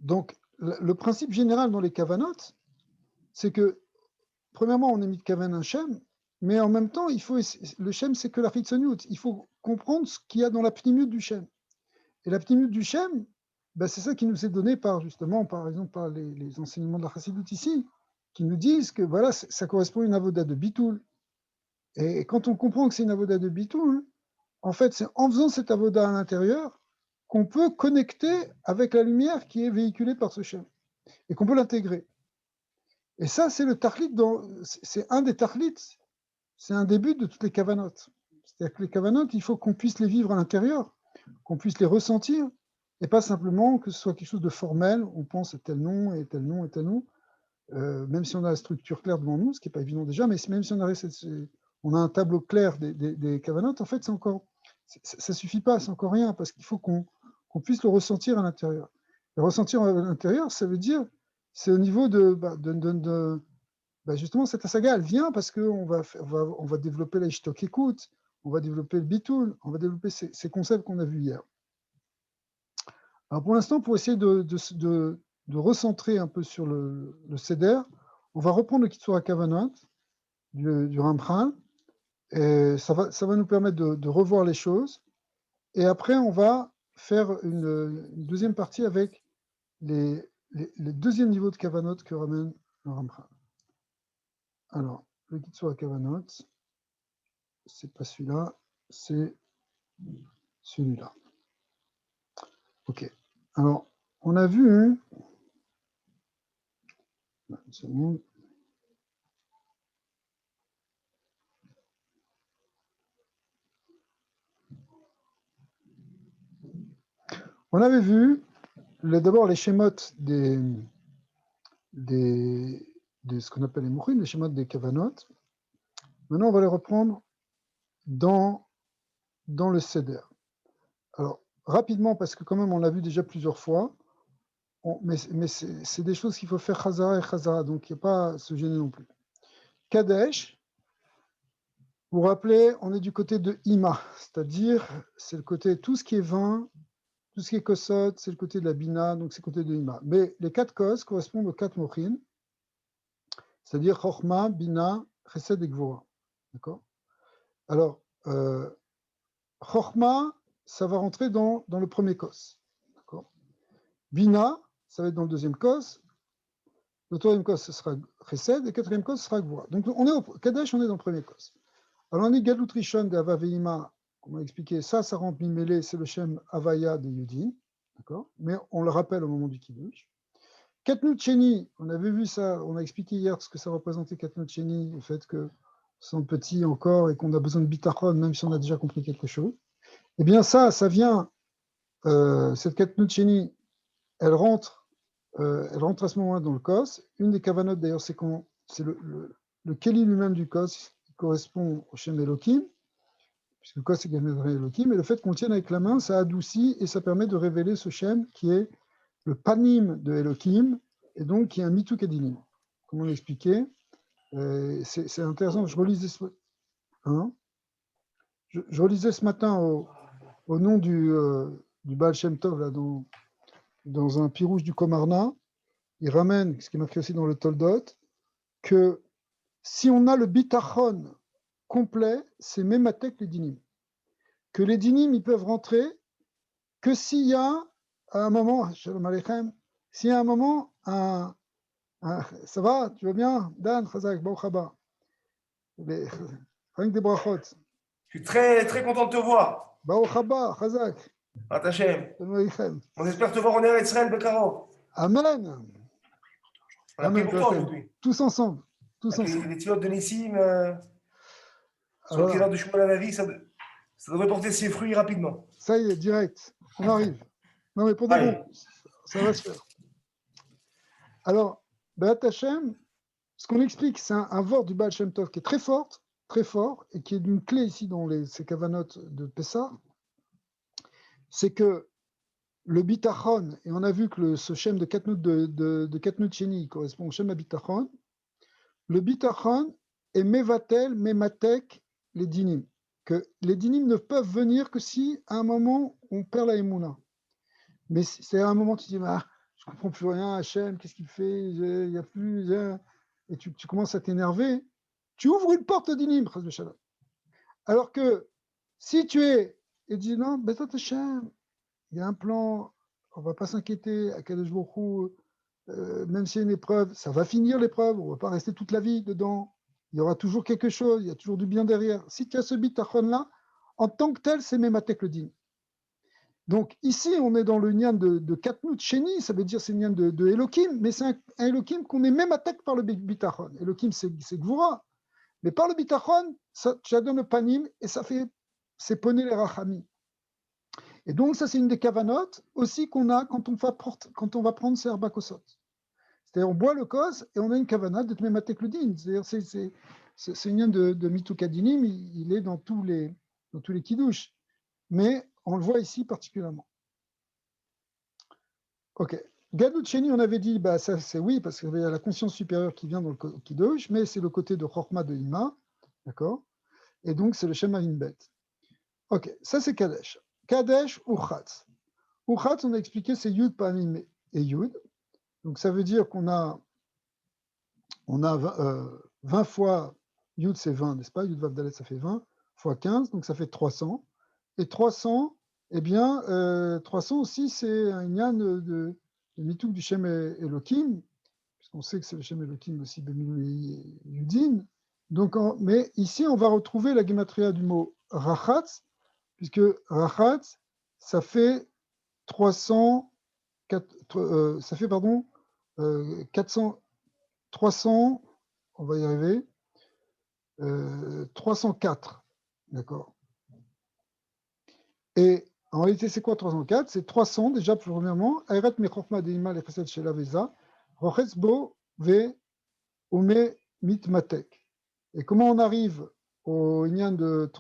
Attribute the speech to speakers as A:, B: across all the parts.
A: Donc, le principe général dans les kavanot, c'est que, premièrement, on émet de kavan un shem, mais en même temps, le shem, c'est que la chitzoniut. Il faut comprendre ce qu'il y a dans la pnimiut du shem. Et la pnimiut du shem, ben, c'est ça qui nous est donné justement, par exemple, par les enseignements de la chassidut ici, qui nous disent que voilà, ça correspond à une avoda de bitoul. Et quand on comprend que c'est une avoda de bitoul, en fait, c'est en faisant cette avoda à l'intérieur qu'on peut connecter avec la lumière qui est véhiculée par ce shem et qu'on peut l'intégrer. Et ça, c'est le tachlit, c'est un des tachlits, c'est un début de toutes les kavanotes. C'est-à-dire que les kavanotes, il faut qu'on puisse les vivre à l'intérieur, qu'on puisse les ressentir, et pas simplement que ce soit quelque chose de formel, on pense à tel nom et tel nom et tel nom, même si on a la structure claire devant nous, ce qui n'est pas évident déjà, mais même si on a un tableau clair des kavanotes, en fait, ça ne suffit pas, c'est encore rien, parce qu'il faut qu'on puisse le ressentir à l'intérieur. Le ressentir à l'intérieur, ça veut dire, c'est au niveau justement, cette saga, elle vient parce qu'on va développer la ishtok écoute, on va développer le bitoul, on va développer ces concepts qu'on a vus hier. Alors pour l'instant, pour essayer de recentrer un peu sur le Seder, on va reprendre le Kitsura Kavanot du Ramchal, et ça va nous permettre de revoir les choses, et après on va faire une deuxième partie avec les deuxièmes niveaux de Kavanot que ramène le Ramchal. Alors, le Kitsura Kavanot, c'est pas celui-là, c'est celui-là. Ok. Alors, on a vu... Une seconde. On avait vu d'abord les schémotes de ce qu'on appelle les mouchines, les schémotes des kavanot. Maintenant, on va les reprendre dans le seder. Alors, rapidement, parce que quand même, on l'a vu déjà plusieurs fois, mais c'est des choses qu'il faut faire chazara et chazara, donc il n'y a pas à se gêner non plus. Kadesh, vous vous rappelez, on est du côté de Ima, c'est-à-dire, c'est le côté, tout ce qui est vin, tout ce qui est kosot, c'est le côté de la bina, donc c'est le côté de Ima. Mais les 4 kos correspondent aux 4 mochin, c'est-à-dire chorma, bina, chesed et gvora. D'accord? Alors, chorma, ça va rentrer dans le premier kos. D'accord? Bina, ça va être dans le deuxième kos. Le troisième kos, ce sera chesed, et le quatrième kos, ce sera gvora. Donc, on est au Kadesh, on est dans le premier kos. Alors, on est Galut Rishon de Hava Veima, comme on a expliqué, ça rentre Mimélé, c'est le Shem Havaya des Yudin, d'accord? Mais on le rappelle au moment du Kiddush. Katnut Sheni, on avait vu ça, on a expliqué hier ce que ça représentait Katnut Sheni, le fait que sont petits encore et qu'on a besoin de bitachon, même si on a déjà compris quelque chose. Eh bien, ça vient, cette Katnut Sheni, elle rentre à ce moment-là dans le Kos. Une des kavanotes, d'ailleurs, c'est le Keli lui-même du Kos, qui correspond au Shem Elohim, puisque le Kos c'est Gamedre Elohim, et le fait qu'on tienne avec la main, ça adoucit et ça permet de révéler ce Shem qui est le panim de Elohim, et donc qui est un mituk edinim. Comme on l'a expliqué, c'est intéressant. Je relisais ce matin au nom du Baal Shem Tov, là, dans un pirouge du Komarna. Il ramène, ce qui est marqué aussi dans le Toldot, que si on a le bitachon complet, c'est Mematek les dinim. Que les dinim, ils peuvent rentrer que s'il y a à un moment, Shalom Aleichem, s'il y a un moment, ça va, tu vas bien, Dan, Chazak, Baruch haba. Rien que des brachot.
B: Je suis très, très content de te voir.
A: Baruch haba, Chazak.
B: Atachem.
A: Shalom Aleichem.
B: On espère te voir en Eretz Israël, Bekaro.
A: Amen.
B: On a prié
A: Amen,
B: pour toi
A: Père.
B: aujourd'hui.
A: Tous ensemble. Tous
B: Avec
A: ensemble.
B: les tfilotes de Nissim, sur le
A: Alors,
B: tirage de Shmuel Anavi, ça devrait porter ses fruits rapidement.
A: ça y est, direct. On arrive. Non, mais pour de bon, ça va se faire. Alors, Be'at Hashem, ce qu'on explique, c'est un vort du Baal Shem Tov qui est très fort, et qui est d'une clé ici dans ces kavanotes de Pessah, c'est que le bitachon, et on a vu que ce Shem de Katnut de Katnut Sheni correspond au Shem bitachon, le bitachon est mevatel, mematek, les dinim. Que les dinim ne peuvent venir que si, à un moment, on perd la émouna. Mais c'est à un moment, tu dis, je ne comprends plus rien, Hachem, qu'est-ce qu'il fait, il n'y a plus, et tu commences à t'énerver, tu ouvres une porte d'inim, alors que si tu es, et dis non, Bezat Hachem, il y a un plan, on ne va pas s'inquiéter, à Kadosh Baruch Hu, même s'il y a une épreuve, ça va finir l'épreuve, on ne va pas rester toute la vie dedans, il y aura toujours quelque chose, il y a toujours du bien derrière. Si tu as ce bitachon-là, en tant que tel, c'est Mematek le din. Donc ici, on est dans le nian de Katnout Sheni, ça veut dire c'est le nian de Elohim, mais c'est un Elohim qu'on est même attaqué par le bitachon. Elohim, c'est Gvura. Mais par le bitachon, tu as donné le panim et ça fait, c'est poner les rachamim. Et donc ça, c'est une des kavanotes aussi qu'on a quand on va prendre ces herbakosot. C'est-à-dire on boit le kos et on a une kavana de Tmematek le din. C'est-à-dire c'est une nian de Mitukadinim, il est dans tous les kiddush. Mais on le voit ici particulièrement. Ok. Gadlut Sheni, on avait dit, bah, ça c'est oui, parce qu'il y a la conscience supérieure qui vient dans le Kiddush, mais c'est le côté de Chorma de Ima, d'accord? Et donc c'est le Shema Inbet. Ok, ça c'est Kadesh. Kadesh, Uchatz. Uchatz, on a expliqué, c'est Yud, Pamim et Yud. Donc ça veut dire qu'on a 20 fois, Yud c'est 20, n'est-ce pas? Yud Vavdalet, ça fait 20, fois 15, donc ça fait 300. Et 300, eh bien, 300 aussi, c'est un yan de Mitouk du Shem Elohim, puisqu'on sait que c'est le Shem Elohim aussi, Bemilou et Yudin. Donc, mais ici, on va retrouver la gématria du mot Rachatz, puisque Rachatz, ça fait 300, ça fait, pardon, 400, 300, on va y arriver, 304, d'accord. Et en réalité, c'est quoi 304? C'est 300 déjà, premièrement. Ayrat mechokma deima lechesed shel aveza, rochetz bo ve ume mitmatek. Et comment on arrive au inyan de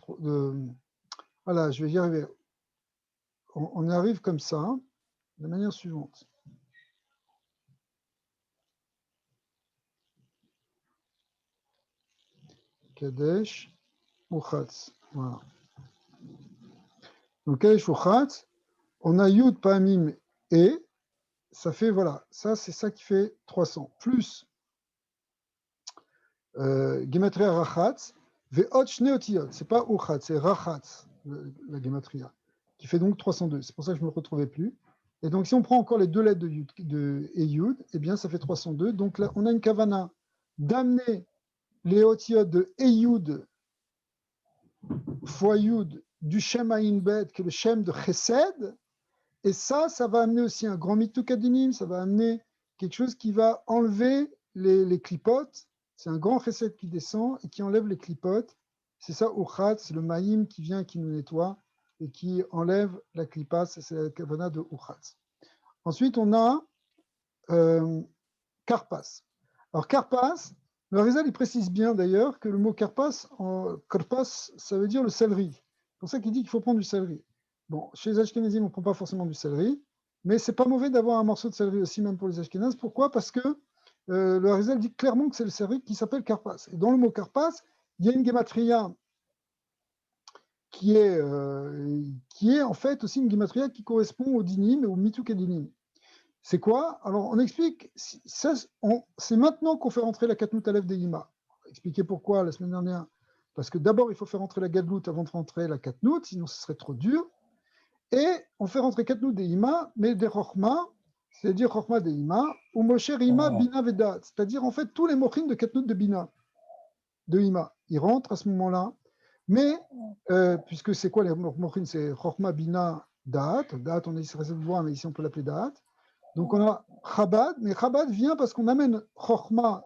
A: voilà, je vais y arriver. On y arrive comme ça, de manière suivante. Kadesh Uchatz. Voilà. Donc Kadesh Uchatz, on a Yud Pamim et ça fait, voilà, ça c'est ça qui fait 300. Plus Gematria Rachatz, Ve'ot Shne Otiyot, c'est pas Uchatz, c'est Rachatz, la Gematria, qui fait donc 302. C'est pour ça que je ne me retrouvais plus. Et donc, si on prend encore les deux lettres de Yud, eh bien, ça fait 302. Donc là, on a une kavana d'amener les Otiyot de Yud fois Yud du Shem Ayin Bet, qui est le Shem de Chesed. Et ça va amener aussi un grand mitukadinim, ça va amener quelque chose qui va enlever les clipotes. C'est un grand chesed qui descend et qui enlève les clipotes. C'est ça, Uchat, c'est le maïm qui vient, qui nous nettoie et qui enlève la clipa, c'est la kavana de Uchat. Ensuite, on a Karpas. Alors, Karpas, le Rizal, il précise bien d'ailleurs que le mot Karpas, ça veut dire le céleri. C'est pour ça qu'il dit qu'il faut prendre du céleri. Bon, chez les Ashkénazim, on ne prend pas forcément du céleri, mais c'est pas mauvais d'avoir un morceau de céleri aussi, même pour les Ashkénazes. Pourquoi? Parce que le Harizal dit clairement que c'est le céleri qui s'appelle Karpas. Et dans le mot Karpas, il y a une gematria qui est en fait aussi une gematria qui correspond au dinim et au mituk dinim. C'est quoi? Alors, on explique, c'est maintenant qu'on fait rentrer la Katnout Aleph des Ima. On va expliquer pourquoi la semaine dernière. Parce que d'abord, il faut faire rentrer la Gadlout avant de rentrer la Katnout, sinon ce serait trop dur. Et on fait rentrer Katnout des Ima, mais des Rochma, c'est-à-dire Rochma des Ima, ou Moshe Rima Bina Vedat, c'est-à-dire en fait tous les mochines de Katnout de Bina, de Ima. Ils rentrent à ce moment-là, mais puisque c'est quoi les mochines? C'est Rochma Bina Daat, Daat on essaie de voir, mais ici on peut l'appeler Daat. Donc on a Chabad, mais Chabad vient parce qu'on amène Chochma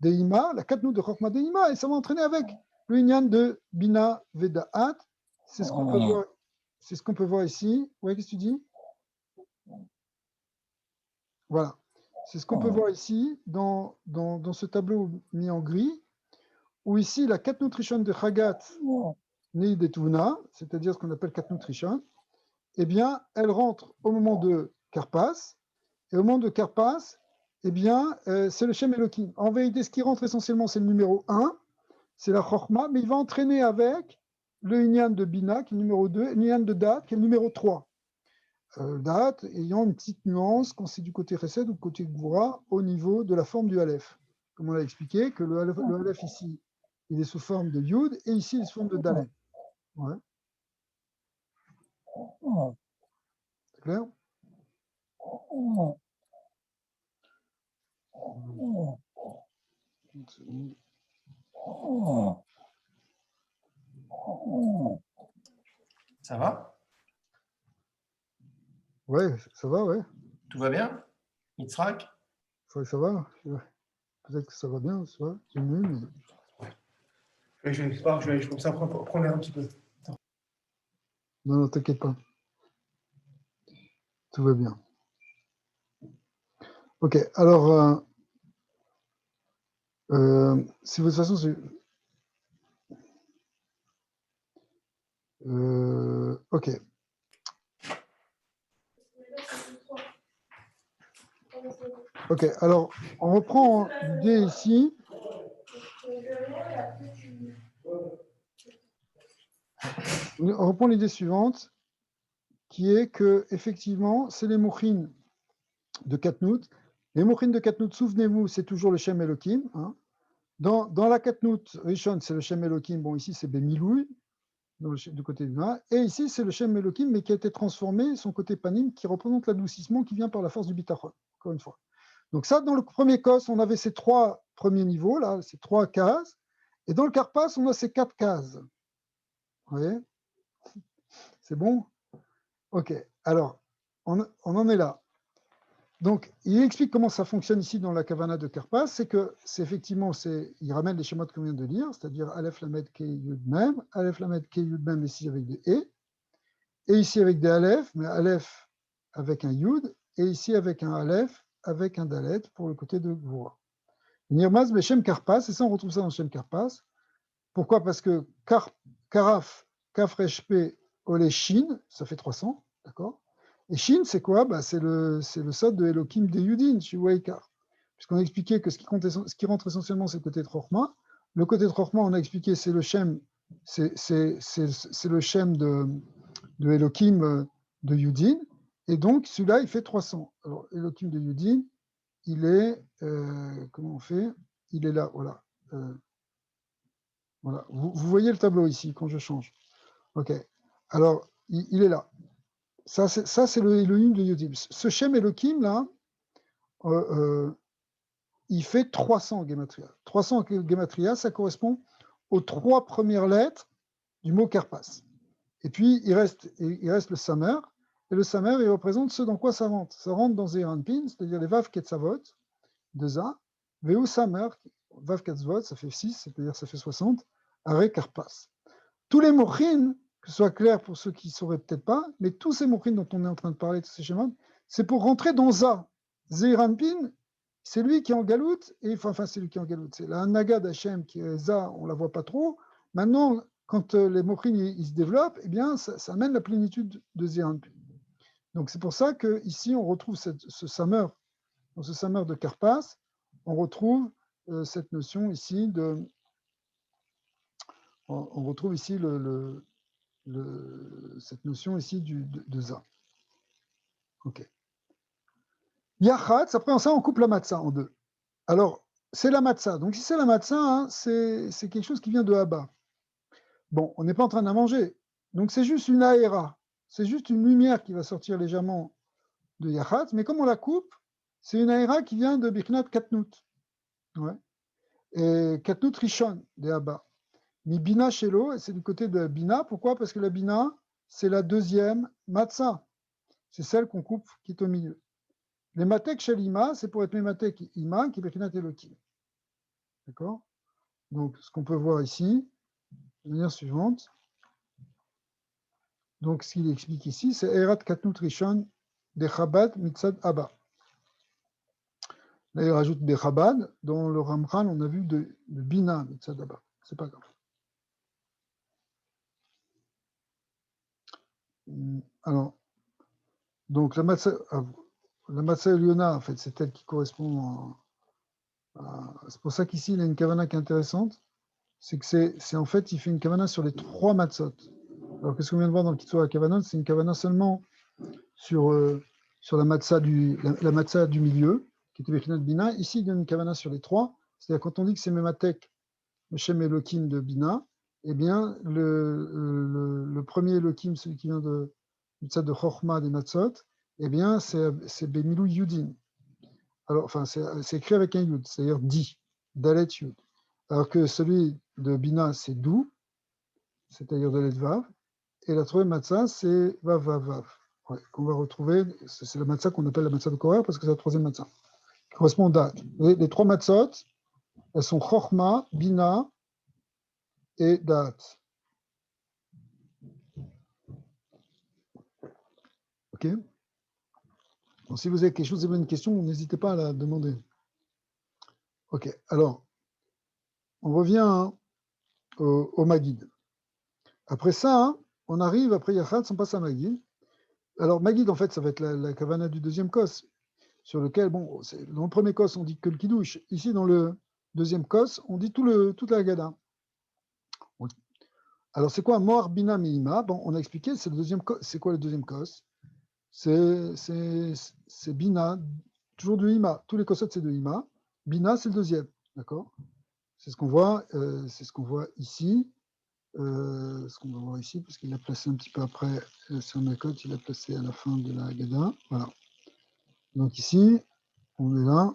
A: de Ima, la Katnout de Chochma de Ima, et ça va entraîner avec le Inyan de Bina Vedaat. C'est ce qu'on peut voir. C'est ce qu'on peut voir ici. Oui, qu'est-ce que tu dis? Voilà. C'est ce qu'on peut voir ici dans ce tableau mis en gris, où ici la Katnout Rishon de Chagat Nei de Tuvna, c'est-à-dire ce qu'on appelle Katnout Rishon, eh bien, elle rentre au moment de Karpas. Et au moment de Karpas, eh bien, c'est le Shem Elohim. En vérité, ce qui rentre essentiellement, c'est le numéro 1, c'est la Chochma, mais il va entraîner avec le Inyan de Bina, qui est le numéro 2, et le Inyan de Dat, qui est le numéro 3. Da'at ayant une petite nuance quand c'est du côté Chesed ou du côté Gvura au niveau de la forme du Aleph. Comme on l'a expliqué, que le Aleph ici, il est sous forme de Yud et ici, il est sous forme de Dalet. Ouais. C'est clair? Une seconde.
B: Ça va?
A: Ouais, ça va, ouais.
B: Tout va bien? Yitzhak?
A: Ça va. Peut-être que ça va bien, ça va. C'est mieux, mais...
B: Je vais comme ça prendre un petit peu.
A: Non, non, t'inquiète pas. Tout va bien. Ok, alors, si de toute façon, ok. Ok, alors, on reprend l'idée ici. On reprend l'idée suivante, qui est que, effectivement, c'est les mouchines de Katnout. Les mouchines de Katnout, souvenez-vous, c'est toujours le Shem Elohim. Hein. Dans la Katnout Rishon, c'est le Shem Elohim. Bon, ici, c'est Bemiloui, du côté du Nain. Et ici, c'est le Shem Elohim, mais qui a été transformé, son côté panim, qui représente l'adoucissement qui vient par la force du bitachon, encore une fois. Donc ça, dans le premier cos, on avait ces 3 premiers niveaux, là, ces 3 cases. Et dans le Karpas, on a ces 4 cases. Vous voyez? C'est bon? Ok. Alors, on en est là. Donc, il explique comment ça fonctionne ici dans la Kavana de Karpas, c'est que c'est effectivement, il ramène les schémas qu'on vient de lire, c'est-à-dire Aleph Lamed Ke Yud Mem, Aleph Lamed Ke Yud Mem ici avec des et ici avec des Aleph, mais Aleph avec un Yud, et ici avec un Aleph, avec un Dalet pour le côté de Gvura. Nirmaz Beshem Karpas, et ça on retrouve ça dans Shem Karpas. Pourquoi? Parce que Karaf, Kaf Resh Pe, Ole Shin, ça fait 300, d'accord? Et Shin, c'est quoi? C'est le sod de Elohim de Yudin, chez Waikar. Puisqu'on a expliqué que ce qui rentre essentiellement, c'est le côté de Chorma. Le côté de Chorma, on a expliqué, c'est le Shem, c'est le Shem de Elohim de Yudin. Et donc, celui-là, il fait 300. Alors, Elohim de Yudin, il est, comment on fait? Il est là, voilà. Voilà. Vous voyez le tableau ici, quand je change. OK. Alors, il est là. Ça, c'est le Elohim de Yodim. Ce Shem Elohim, là, il fait 300 Gematria. 300 Gematria, ça correspond aux 3 premières lettres du mot Karpas. Et puis, il reste le Samer. Et le Samer, il représente ce dans quoi ça rentre. Ça rentre dans Zeranpin, c'est-à-dire les Vav Ketzavot, 2A. Veu Samer, Vav Ketzavot, ça fait 6, c'est-à-dire ça fait 60. Are Karpas. Tous les mochines, que ce soit clair pour ceux qui ne sauraient peut-être pas, mais tous ces mochines dont on est en train de parler, tous ces schémas, c'est pour rentrer dans Za. Zeranpin, c'est lui qui est en galoute, et enfin c'est lui qui est en galoute, c'est la Naga d'Hachem qui est Za, on ne la voit pas trop. Maintenant, quand les mochines ils se développent, eh bien, ça amène la plénitude de Zeranpin. Donc c'est pour ça qu'ici, on retrouve ce Samer, dans ce Samer de Karpas, on retrouve cette notion ici de... On retrouve ici cette notion ici de Za. Ok. Yachatz, après ça, on coupe la matzah en deux. Alors, c'est la matzah. Donc, si c'est la matzah, hein, c'est quelque chose qui vient de Abba. Bon, on n'est pas en train de la manger. Donc, c'est juste une aéra. C'est juste une lumière qui va sortir légèrement de Yachatz. Mais comme on la coupe, c'est une aéra qui vient de Bichnat Katnout. Ouais. Et Katnout Rishon, de Abba. Mi Bina Shelo, c'est du côté de Bina. Pourquoi? Parce que la Bina, c'est la deuxième matzah. C'est celle qu'on coupe qui est au milieu. Les matek shalima, c'est pour être matek ima, qui est Bechinat Elokim. D'accord? Donc, ce qu'on peut voir ici, de manière suivante. Donc, ce qu'il explique ici, c'est Erat Katnut Rishon de Chabad Mitzad Abba. Là, il rajoute de Chabad. Dans le Ramchal, on a vu de Bina Mitzad Abba. C'est pas grave. Alors, donc, la Matzah Eliona, en fait, c'est elle qui correspond c'est pour ça qu'ici, il a une kavana qui est intéressante. C'est que c'est en fait, il fait une kavana sur les 3 matzot. Alors que ce qu'on vient de voir dans le Kitsur Kavanot, c'est une kavana seulement sur la matzah la matzah du milieu, qui était Bechinat Bina. Ici, il y a une kavana sur les trois. C'est-à-dire, quand on dit que c'est Mematek, le Shem Elohim de Bina, eh bien, le premier Elohim, celui qui vient de Mitzad de Chochma des Matzot, eh bien, c'est Bemilou Yudin. Alors, enfin, c'est écrit avec un Yud, c'est-à-dire Di, Dalet Yud. Alors que celui de Bina, c'est Dou, c'est-à-dire Dalet Vav. Et la troisième matzah, c'est Vav Vav Vav. Ouais, qu'on va retrouver, c'est la matzah qu'on appelle la matzah de Korah parce que c'est la troisième matzah, qui correspond aux dates. Les trois matzot, elles sont Chochma, Bina et Dat. Ok. Donc, si vous avez quelque chose, si vous avez une question, n'hésitez pas à la demander. Ok. Alors, on revient au Maguid. Après ça, on arrive, après Yachatz, on passe à Maguid. Alors, Maguid, en fait, ça va être la kavana du deuxième kos, sur lequel, bon, dans le premier kos, on dit que le kidouche. Ici, dans le deuxième kos, on dit toute la Haggadah. Alors, c'est quoi Moar Bina Meima? Bon, on a expliqué, c'est le deuxième kos. C'est quoi le deuxième kos? C'est Bina, toujours de Ima. Tous les kosot, c'est de Ima. Bina, c'est le deuxième. D'accord? C'est ce qu'on voit ici. Ce qu'on va voir ici, parce qu'il l'a placé un petit peu après sur Makot, il l'a placé à la fin de la Haggadah. Voilà. Donc ici, on est là.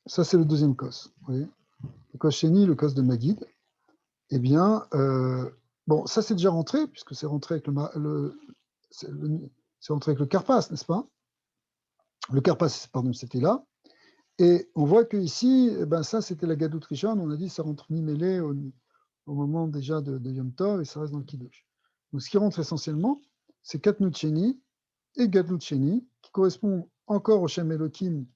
A: Ça, c'est le deuxième kos. Vous voyez, le kos Sheni, le kos de Maguid. Eh bien, bon, ça, c'est déjà rentré, puisque c'est rentré avec c'est rentré avec le Karpas, n'est-ce pas? Le Karpas, pardon, c'était là. Et on voit qu'ici, ben, ça, c'était la Gadout Rishon. On a dit ça rentre mi-mêlé au moment déjà de Yom Tov et ça reste dans le Kiddush. Donc, ce qui rentre essentiellement, c'est Katnut Sheni et Gadlut Sheni, qui correspond encore au Shem Elohim,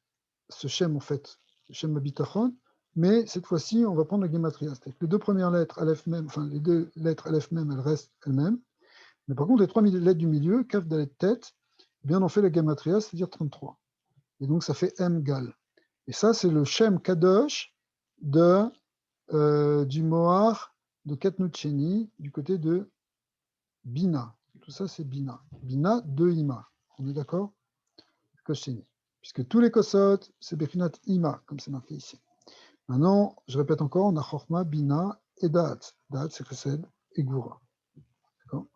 A: ce Shem en fait, le Shem Abitachon, mais cette fois-ci, on va prendre la Gematria. C'est-à-dire que les deux premières lettres, Aleph même, enfin les deux lettres Aleph même, elles restent elles-mêmes. Mais par contre, les trois lettres du milieu, Kaf, Dalet, Tête, eh bien, on en fait la Gematria, c'est-à-dire 33. Et donc, ça fait M gal. Et ça, c'est le Shem Kadosh du Mohar de Katnut Sheni, du côté de Bina. Tout ça, c'est Bina. Bina de Ima. On est d'accord? Kosheni. Puisque tous les Kosot, c'est Bechinat Ima, comme c'est marqué ici. Maintenant, je répète encore, on a Chorma, Bina et Da'at. Da'at, c'est Chesed et Goura. D'accord?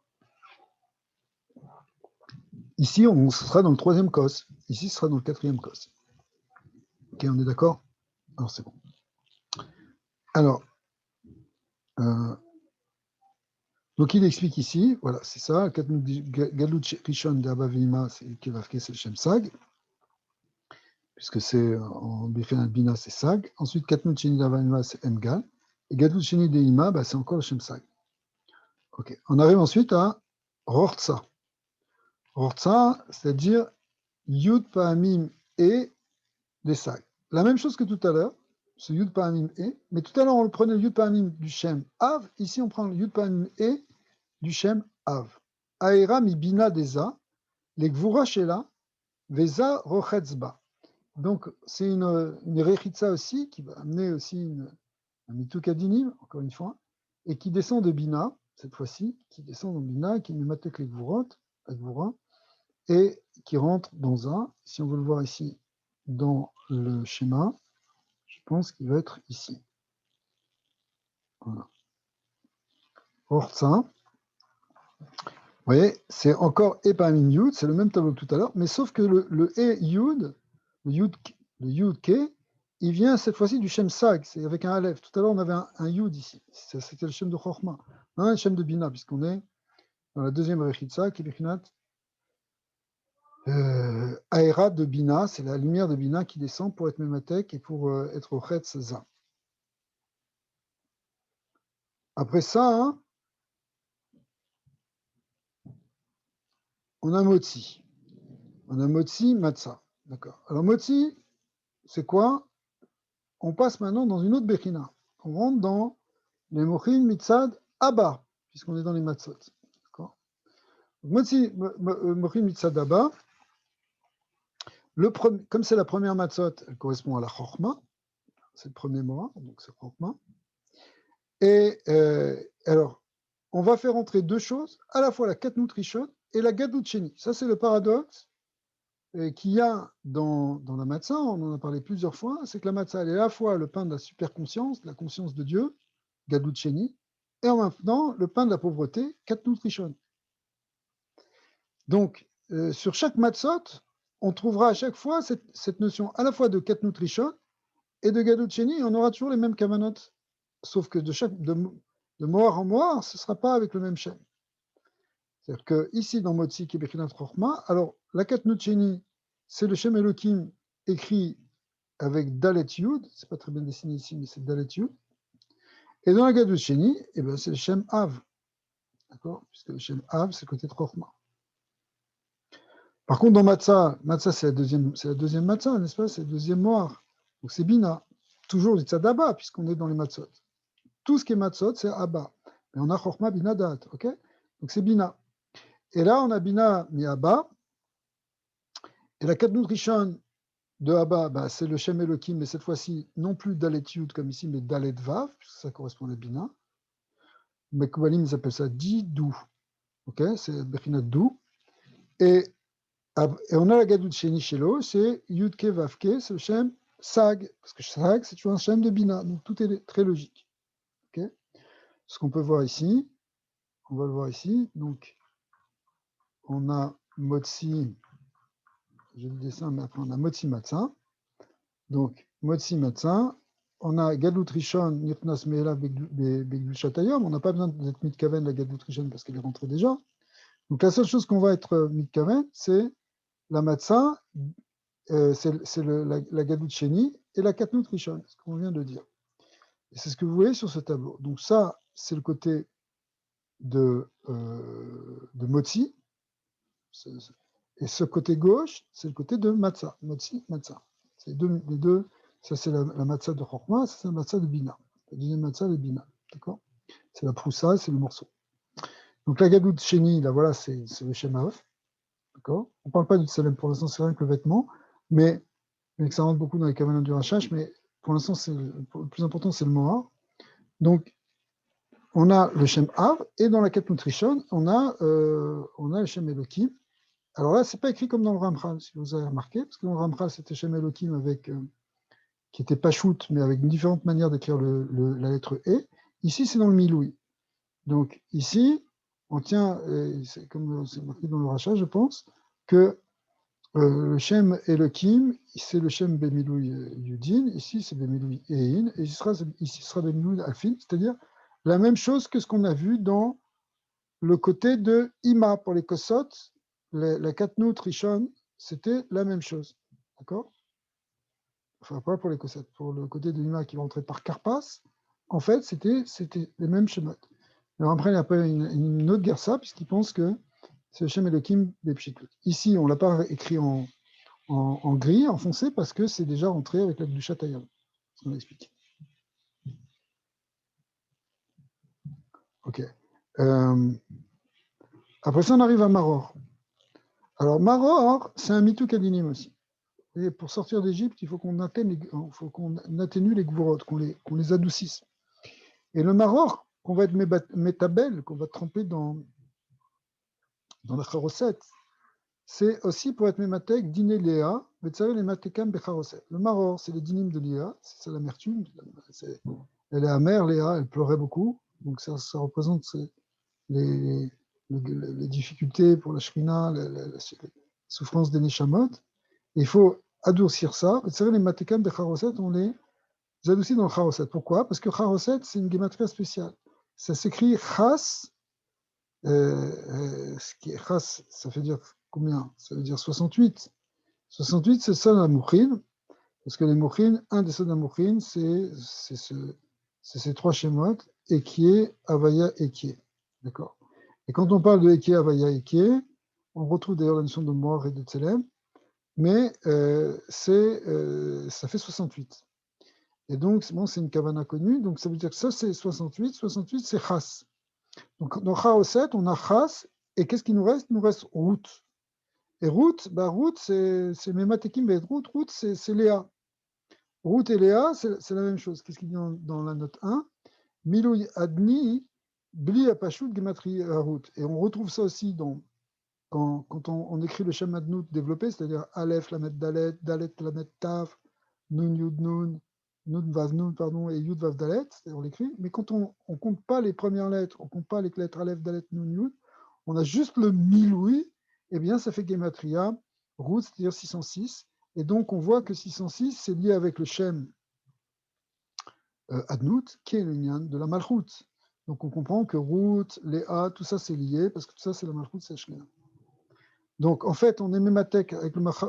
A: Ici, on sera dans le troisième Kos. Ici, ce sera dans le quatrième Kos. Ok, on est d'accord? Alors, c'est bon. Alors, donc il explique ici, voilà, c'est ça, Galut Rishon de Abavima, c'est Kevavke, c'est le Shem Sag, puisque c'est en Befenat Bina, c'est Sag. Ensuite, Katnut Sheni de Abavima, c'est Mgal. Et Galut Sheni de Ima, bah, c'est encore le Shem Sag. Ok, on arrive ensuite à Rortsa. Rortsa, c'est-à-dire Yud Pa'amim et des Sag. La même chose que tout à l'heure, c'est Yud Pa'amim et, mais tout à l'heure on prenait le Yud Pa'amim du Shem Av, ici on prend le Yud Pa'amim et du Shem Av. Aera mi bina deza, les gvura shela, veza rochetzba. Donc c'est une rechitza aussi qui va amener aussi un mitukadinim, encore une fois, et qui descend de bina, cette fois-ci, qui descend dans bina, qui met matek les gvurot, la gvura, et qui rentre dans un, si on veut le voir ici, dans le schéma, je pense qu'il va être ici. Voilà. Ortsa. Vous voyez, c'est encore Epamim Yud, c'est le même tableau que tout à l'heure, mais sauf que le E Yud, le Yud Ke, il vient cette fois-ci du Shem Sag, c'est avec un Aleph. Tout à l'heure, on avait un Yud ici, c'était le Shem de Chochma, le Shem de Bina, puisqu'on est dans la deuxième Rechitza, qui est Bechinat Aera de Bina, c'est la lumière de Bina qui descend pour être Mematek et pour être au Chetz Za. Après ça, hein, on a Motzi. On a Motzi, Matzah. D'accord. Alors Motzi, c'est quoi? On passe maintenant dans une autre Bechina. On rentre dans les Mochin Mitzad Abba, puisqu'on est dans les Matzot. D'accord. Motzi, Mochin Mitzad Abba, comme c'est la première Matzot, elle correspond à la Chochma. C'est le premier mois, donc c'est Chochma. Et alors, on va faire entrer deux choses, à la fois la Katnut Rishon et la Gadout Sheni. Ça, c'est le paradoxe qu'il y a dans la matzah. On en a parlé plusieurs fois. C'est que la matzah, elle est à la fois le pain de la super-conscience, de la conscience de Dieu, Gadout Sheni, et en même temps, le pain de la pauvreté, Katnout Rishon. Donc, sur chaque matzot, on trouvera à chaque fois cette notion à la fois de Katnout Rishon et de Gadout Sheni, et on aura toujours les mêmes kavanot. Sauf que de moire en moire, ce ne sera pas avec le même Shem. C'est-à-dire qu'ici, dans Motzi, qui est Bechinat Chochma, alors la Katnout Sheni, c'est le Shem Elohim écrit avec Dalet Yud, c'est pas très bien dessiné ici, mais c'est Dalet Yud. Et dans la Gadout Sheni, eh ben, c'est le Shem Av. D'accord? Puisque le Shem Av, c'est le côté de Chochma. Par contre, dans Matzah, c'est la deuxième Matzah, n'est-ce pas? C'est le deuxième moire. Donc c'est Bina. Toujours le Tzadaba, puisqu'on est dans les Matzot. Tout ce qui est Matzot, c'est Abba. Mais on a Chochma Bina Dat, ok? Donc c'est Bina. Et là, on a Bina mi Abba. Et la Katnout Rishon de Abba, bah, c'est le Shem Elohim, mais cette fois-ci, non plus Dalet Yud comme ici, mais Dalet Vav, puisque ça correspond à Bina. Mais Koubalim, ils appellent ça Didou. Ok? C'est Bechinat Dou. Et on a la Gadout Sheni Shelo, c'est Yudke Vavke, c'est le Shem Sag, parce que Sag, c'est toujours un Shem de Bina, donc tout est très logique. Okay, ce qu'on peut voir ici, on va le voir ici, donc on a Motzi, j'ai le dessin, mais après on a Motzi Matzah, donc Motzi Matzah, on a Gadout Rishon, Nirtnas Meela Begdul Shatayom, on n'a pas besoin d'être Mitkaven la Gadout Rishon parce qu'elle est rentrée déjà, donc la seule chose qu'on va être Mitkaven, c'est la Matzah, c'est la Gadout Sheni et la Katnout Rishon, ce qu'on vient de dire. Et c'est ce que vous voyez sur ce tableau. Donc ça, c'est le côté de Motzi. Et ce côté gauche, c'est le côté de Matzah. Motzi, Matzah. C'est les deux. Ça, c'est la Matzah de Chochma, ça, c'est la Matzah de Bina. La deuxième Matzah de Bina. D'accord? C'est la Proussa, c'est le morceau. Donc la Gadout Sheni, là, voilà, c'est le Shemav. D'accord? On ne parle pas du Tsalem pour l'instant, c'est rien que le vêtement, mais que ça rentre beaucoup dans les kavanot du Rachash, mais pour l'instant, le plus important, c'est le Mohar. Donc, on a le Shem Av, et dans la Katnout Rishon, on a le Shem Elohim. Alors là, ce n'est pas écrit comme dans le Ramchal, si vous avez remarqué, parce que dans le Ramchal, c'était Shem Elohim avec, qui était Pachout, mais avec une différente manière d'écrire la lettre E. Ici, c'est dans le Miloui. Donc, ici, on tient, c'est comme c'est marqué dans le Rachash, je pense, que le Shem Elohim, c'est le Shem Bemiloui Yudin, ici c'est Bemiloui Ein, et ici sera Bemiloui Alfin, c'est-à-dire la même chose que ce qu'on a vu dans le côté de Ima pour les Kosot, la Katnout Rishon, c'était la même chose. D'accord? Enfin, pas pour les Kosot, pour le côté de Ima qui rentrait par Karpas, en fait, c'était les mêmes schémas. Alors après, il y a pas une autre guerre ça, puisqu'il pense que c'est le Shem Elohim Bepshitut. Ici, on ne l'a pas écrit en gris, en foncé, parce que c'est déjà rentré avec la Gdushat Hayam. Ce qu'on explique. Ok. Après ça, on arrive à Maror. Alors, Maror, c'est un mitou kadinim aussi. Et pour sortir d'Égypte, il faut qu'on atténue les gvurot, qu'on les adoucisse. Et le Maror, qu'on va être métabel, qu'on va tremper dans la charoset, c'est aussi pour être mématek, dîner Léa, les matekam becharoset. Le Maror, c'est les dynimes de Léa, c'est l'amertume. Elle est amère, Léa, elle pleurait beaucoup. Donc ça représente les difficultés pour la Shrina, la souffrance des Neshamot. Il faut adoucir ça. Vous savez, les matekam de Charoset, on les adoucit dans le Charoset. Pourquoi? Parce que Charoset, c'est une gématria spéciale. Ça s'écrit Chas, ce qui est Chas, ça veut dire combien? Ça veut dire 68. 68, c'est ça la Mouchin, parce que les Mouchin, un des Sod Mouchin, c'est ces trois schémas, Ekie, Avaya, Ekie. D'accord? Et quand on parle de Ekie, Avaya, Ekie, on retrouve d'ailleurs la notion de Moar et de Tselem, mais ça fait 68. Et donc, bon, c'est une kavana connue, donc ça veut dire que ça, c'est 68. 68, c'est Chas. Donc, dans Chaoset, on a Chas, et qu'est-ce qu'il nous reste? Il nous reste Route. Et Route, c'est Mematekim, mais Route, c'est Léa. Route et Léa, c'est la même chose. Qu'est-ce qu'il dit dans la note 1? Miloui Adni, Bli Apashut Gematri Route. Et on retrouve ça aussi dans quand on écrit le Shem Adnout développé, c'est-à-dire Aleph, Lamet Dalet, Dalet, Lamet Tav, Nun Yud Nun, Nun Vav Nun, pardon, et Yud Vav Dalet, on l'écrit, mais quand on ne compte pas les premières lettres, on ne compte pas les lettres Aleph, Dalet, Nun Yud, on a juste le Miloui, eh bien ça fait Gematria, Rout, c'est-à-dire 606, et donc on voit que 606, c'est lié avec le Shem Adnout, qui est le Nyan de la Malchut. Donc on comprend que Rout, Léa, tout ça c'est lié, parce que tout ça c'est la Malchut Sechléa. Donc, en fait, on est mématek,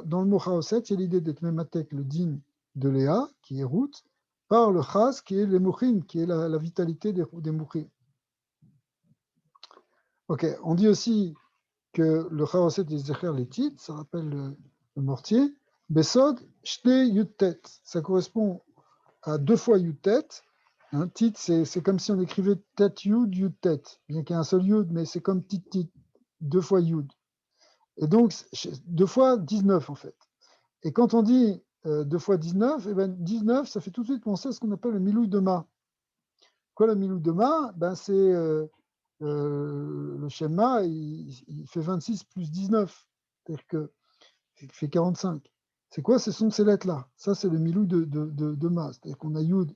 A: dans le mot Chaoset, il y a l'idée d'être mématek, le din de Léa, qui est route, par le Chas, qui est les mouchim, qui est la vitalité des mouchim. Ok, on dit aussi que le Chaoset est Zecher les titres, ça rappelle le mortier. Besod, Shne Yutet, ça correspond à 2 fois Yutet. Tit, c'est comme si on écrivait Tet Yud, Yutet, bien qu'il y ait un seul Yud, mais c'est comme Tit, 2 fois Yud. Et donc, 2 fois 19 en fait. Et quand on dit 2 fois 19, eh ben 19, ça fait tout de suite penser à ce qu'on appelle le milouï de ma. Quoi le milouï de ma? Ben c'est le schéma, il fait 26 plus 19, c'est-à-dire qu'il fait 45. C'est quoi? Ce sont ces lettres-là. Ça, c'est le milouï de ma. C'est-à-dire qu'on a Yud,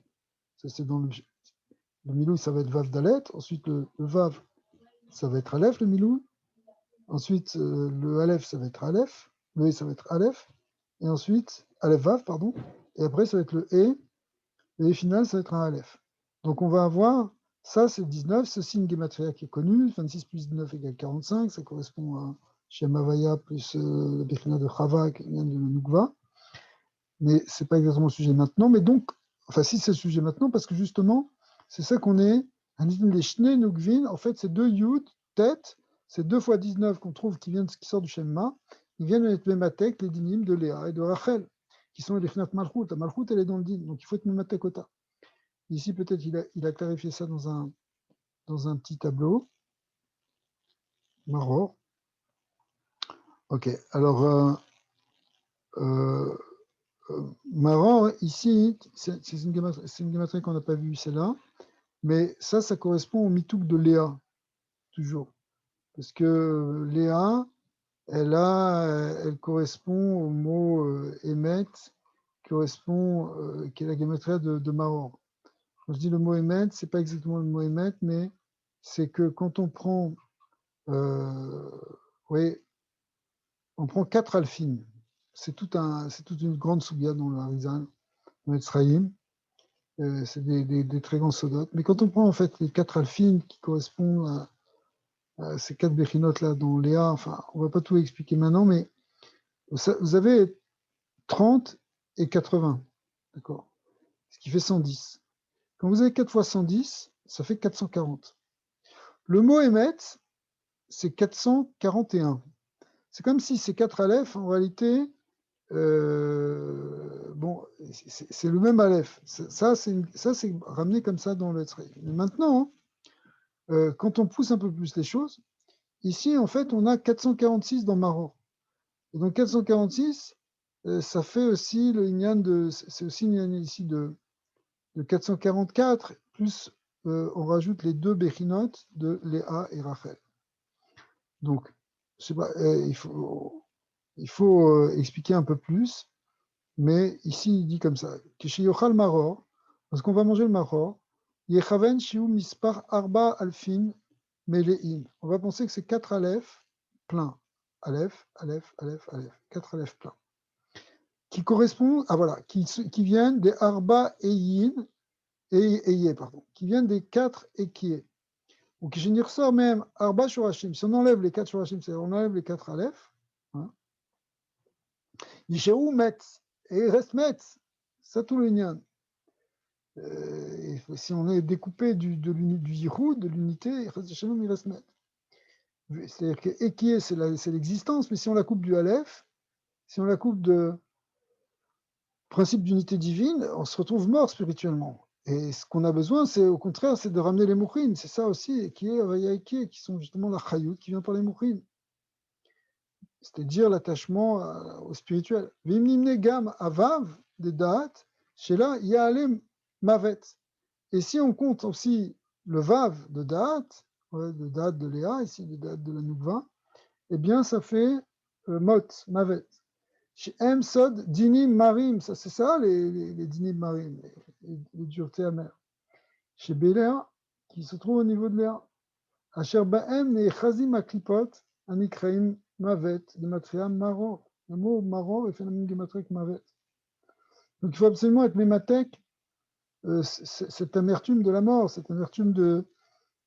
A: ça c'est dans le milouï, ça va être Vav Dalet. Ensuite, le Vav, ça va être Aleph, le milouï. Ensuite, le Aleph, ça va être Aleph. Le E, ça va être Aleph. Et ensuite, Aleph Vav, pardon. Et après, ça va être le E. Le E final, ça va être un Aleph. Donc, on va avoir, ça, c'est 19. Ce signe Gematria qui est connu. 26 plus 19 égale 45. Ça correspond à Shem Havaya plus le Bechina de Chava qui vient de Nukva. Mais ce n'est pas exactement le sujet maintenant. Mais donc, enfin, si c'est le sujet maintenant, parce que justement, c'est ça qu'on est. Les Shne Nukvin, en fait, c'est 2 Yud, tête. C'est 2 fois 19 qu'on trouve qui sort du Shemma. Ils viennent être Mematek, les dinim de Léa et de Rachel, qui sont les Fnat Malchut. La Malchut, elle est dans le din, donc il faut être Mematek Ota. Ici, peut-être, il a clarifié ça dans un petit tableau. Maror. Ok, alors, marrant, ici, c'est une gématrie qu'on n'a pas vue, celle-là, mais ça correspond au mitouk de Léa, toujours. Parce que Léa, elle correspond au mot émet, qui est la gématrie de Maror. Quand je dis le mot émet, ce n'est pas exactement le mot émet, mais c'est que quand on prend, on prend 4 alphines. C'est toute une grande soubia dans le Harizal, dans l'Etzraïm. C'est des très grands sodotes. Mais quand on prend en fait les 4 alphines qui correspondent à ces 4 béchinotes-là dans Léa, enfin, on ne va pas tout expliquer maintenant, mais vous avez 30 et 80, d'accord? Ce qui fait 110. Quand vous avez 4 fois 110, ça fait 440. Le mot émet, c'est 441. C'est comme si ces 4 aleph, en réalité, bon, c'est le même aleph. Ça, c'est ramené comme ça dans le trait. Mais maintenant, quand on pousse un peu plus les choses, ici, en fait, on a 446 dans Maror. Et donc 446, ça fait aussi le Inyan c'est aussi une Inyan ici de 444, plus on rajoute les 2 béchinotes de Léa et Rachel. Donc, je sais pas, il faut expliquer un peu plus, mais ici il dit comme ça, Kishiyochal Maror, parce qu'on va manger le Maror, Yechaven Shiu Mispar Arba Alfin Meleim. On va penser que c'est 4 Aleph pleins. Aleph, Aleph, Aleph, Aleph. 4 Aleph pleins. Qui correspondent, qui viennent des Arba Eyin, pardon, qui viennent des 4 Ekié. Ou qui je ressort même Arba Shorashim. Si on enlève les 4 Shorashim, c'est-à-dire on enlève les 4 Aleph, Yishéou Metz, et il reste Metz. Ça tout le Nyan. Si on est découpé du Yichud, de l'unité, il reste Metz. C'est-à-dire que Ekié, c'est l'existence, mais si on la coupe du Aleph, si on la coupe de principe d'unité divine, on se retrouve mort spirituellement. Et ce qu'on a besoin, c'est au contraire, c'est de ramener les mouchines. C'est ça aussi, qui sont justement la chayout qui vient par les mouchines. C'est-à-dire l'attachement au spirituel. Vimnimne gam avav des dates, chez là, il y a les mavet. Et si on compte aussi le vav de date de Léa, ici de date de la Noukva, eh bien, ça fait mot, mavet. Chez M, sod, dinim, marim, ça c'est ça, les dinim, marim, les duretés amères. Chez Béléa, qui se trouve au niveau de Léa. Asher ba'em ne'echazim aklipot, anikraim mavet, gematria maror. Le mot maror est fait la même gematria que mavet. Donc il faut absolument être mématek, cette amertume de la mort, cette amertume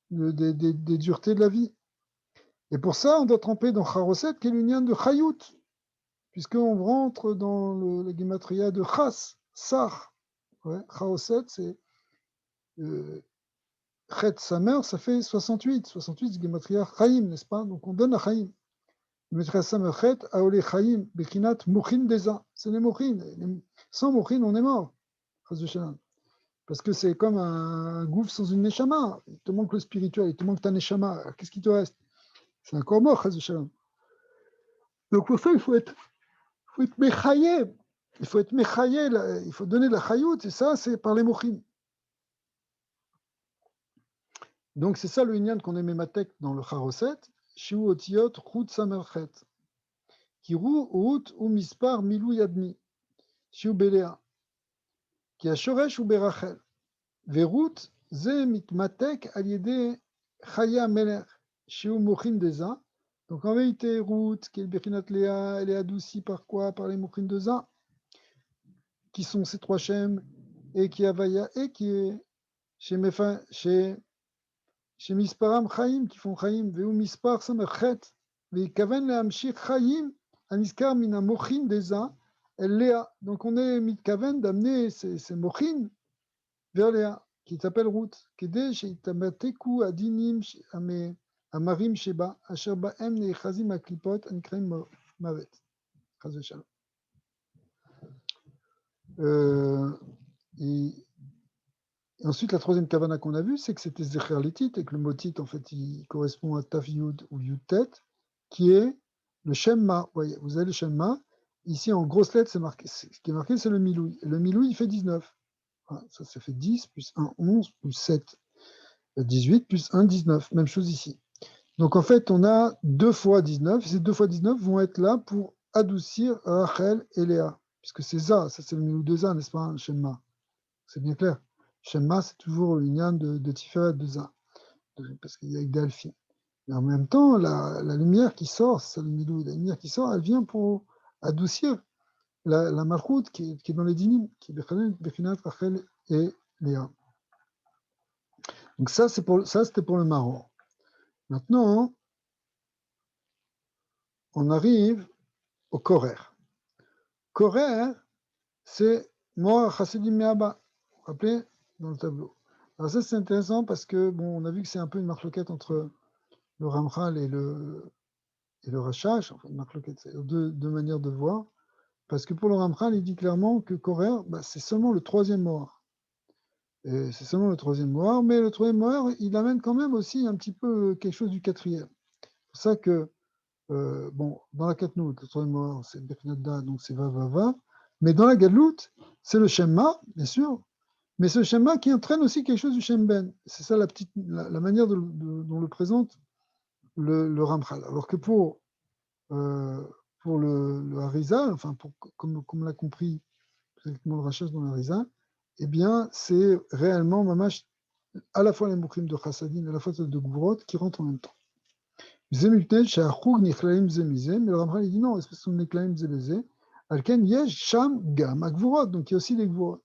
A: des duretés de la vie. Et pour ça, on doit tremper dans Charoset, qui est l'union de Chayut, puisqu'on rentre dans la gematria de Chas, Sar. Ouais, Charoset, c'est Chet Samer, ça fait 68. 68, c'est gematria Chaim, n'est-ce pas? Donc on donne à Chaim. Gematria Samer Chet, Aole Chaim, Bechinat Mochin Deza. C'est les Mochin. Sans Mochin, on est mort. Parce que c'est comme un gouffre sans une neshama. Il te manque le spirituel, il te manque ta neshama. Qu'est-ce qui te reste? C'est un corps mort, donc pour ça, il faut être méchaillé. Il faut être méchaillé, il faut donner de la chayout, et ça, c'est par les mochim. Donc c'est ça le inyan qu'on aimait matek dans le charoset, shiu otiot chut samerchet, kiru out ou mispar milou yadmi, shiu belea, ki a shoresh ou berachel, verut ze mitmatek al yede chaya meler, shiu mochin deza. Donc en vérité, route, qui est le Bechinat Léa, elle est adoucie par quoi? Par les mochin deza, qui sont ces trois Shem, et qui Havaya, et qui est chez Misparam Chaim, qui font Chaim, Veu Mispar Samerchet, Ve Kaven Leamshir Chaim, Aniskar Mina Mochin Deza, El Léa. Donc on est Mitkaven d'amener ces Mochin vers Léa, qui s'appelle Ruth, Kede Sheitamateku Adinim Amarim Sheba, Asher Baem Nechazim Aklipot, Anikreim Mavet. Chaz v'shalom. Et ensuite, la troisième kavana qu'on a vue, c'est que c'était Zecher Letit, et que le motit, en fait, il correspond à Taf Yud ou Yud Tet, qui est le Shemma. Vous avez le Shemma. Ici, en grosses lettres, c'est marqué. Ce qui est marqué, c'est le Miloui. Et le Miloui, il fait 19. Voilà, ça fait 10, plus 1, 11, plus 7, 18, plus 1, 19. Même chose ici. Donc, en fait, on a 2 fois 19. Ces 2 fois 19 vont être là pour adoucir Rachel et Léa. Puisque c'est ça c'est le Milou de ça, n'est-ce pas, un Shemma? C'est bien clair. Shemma, c'est toujours une yann de Tiferet de Za, parce qu'il y a Delphi. Mais en même temps, la lumière qui sort, c'est le Milou, la lumière qui sort, elle vient pour adoucir la Malchout qui est dans les Dinim, qui est Bechinat, Rachel et Léa. Donc ça, c'était pour le Maror. Maintenant, on arrive au Korer. Korer, c'est Moar Chassidim Me'aba. Vous vous rappelez dans le tableau. Alors ça, c'est intéressant parce que, bon, on a vu que c'est un peu une marloquette entre le Ramchal et le Rashash, enfin, une marloquette, c'est deux manières de voir. Parce que pour le Ramchal, il dit clairement que Korer, c'est seulement le troisième Moar. Et c'est seulement le troisième Moar, mais le troisième Moar, il amène quand même aussi un petit peu quelque chose du quatrième. C'est pour ça que, dans la Katnout, le troisième Moar, c'est Bechnadda, donc c'est Va. Mais dans la Gadlout, c'est le Shemma, bien sûr, mais ce Shemma qui entraîne aussi quelque chose du Shemben. C'est ça la manière dont le présente le Ramchal. Alors que pour le Harizal, enfin, comme l'a compris exactement le Rachash dans le Harizal, eh bien, c'est réellement mamash, à la fois les Moukhim de Chassadim et à la fois de Gvurot qui rentrent en même temps. Mais le Ramchal il dit non, espèce de Nechlaim Zebeze, Alken Yesh Sham Gam Gvurot, donc il y a aussi les Gvurot.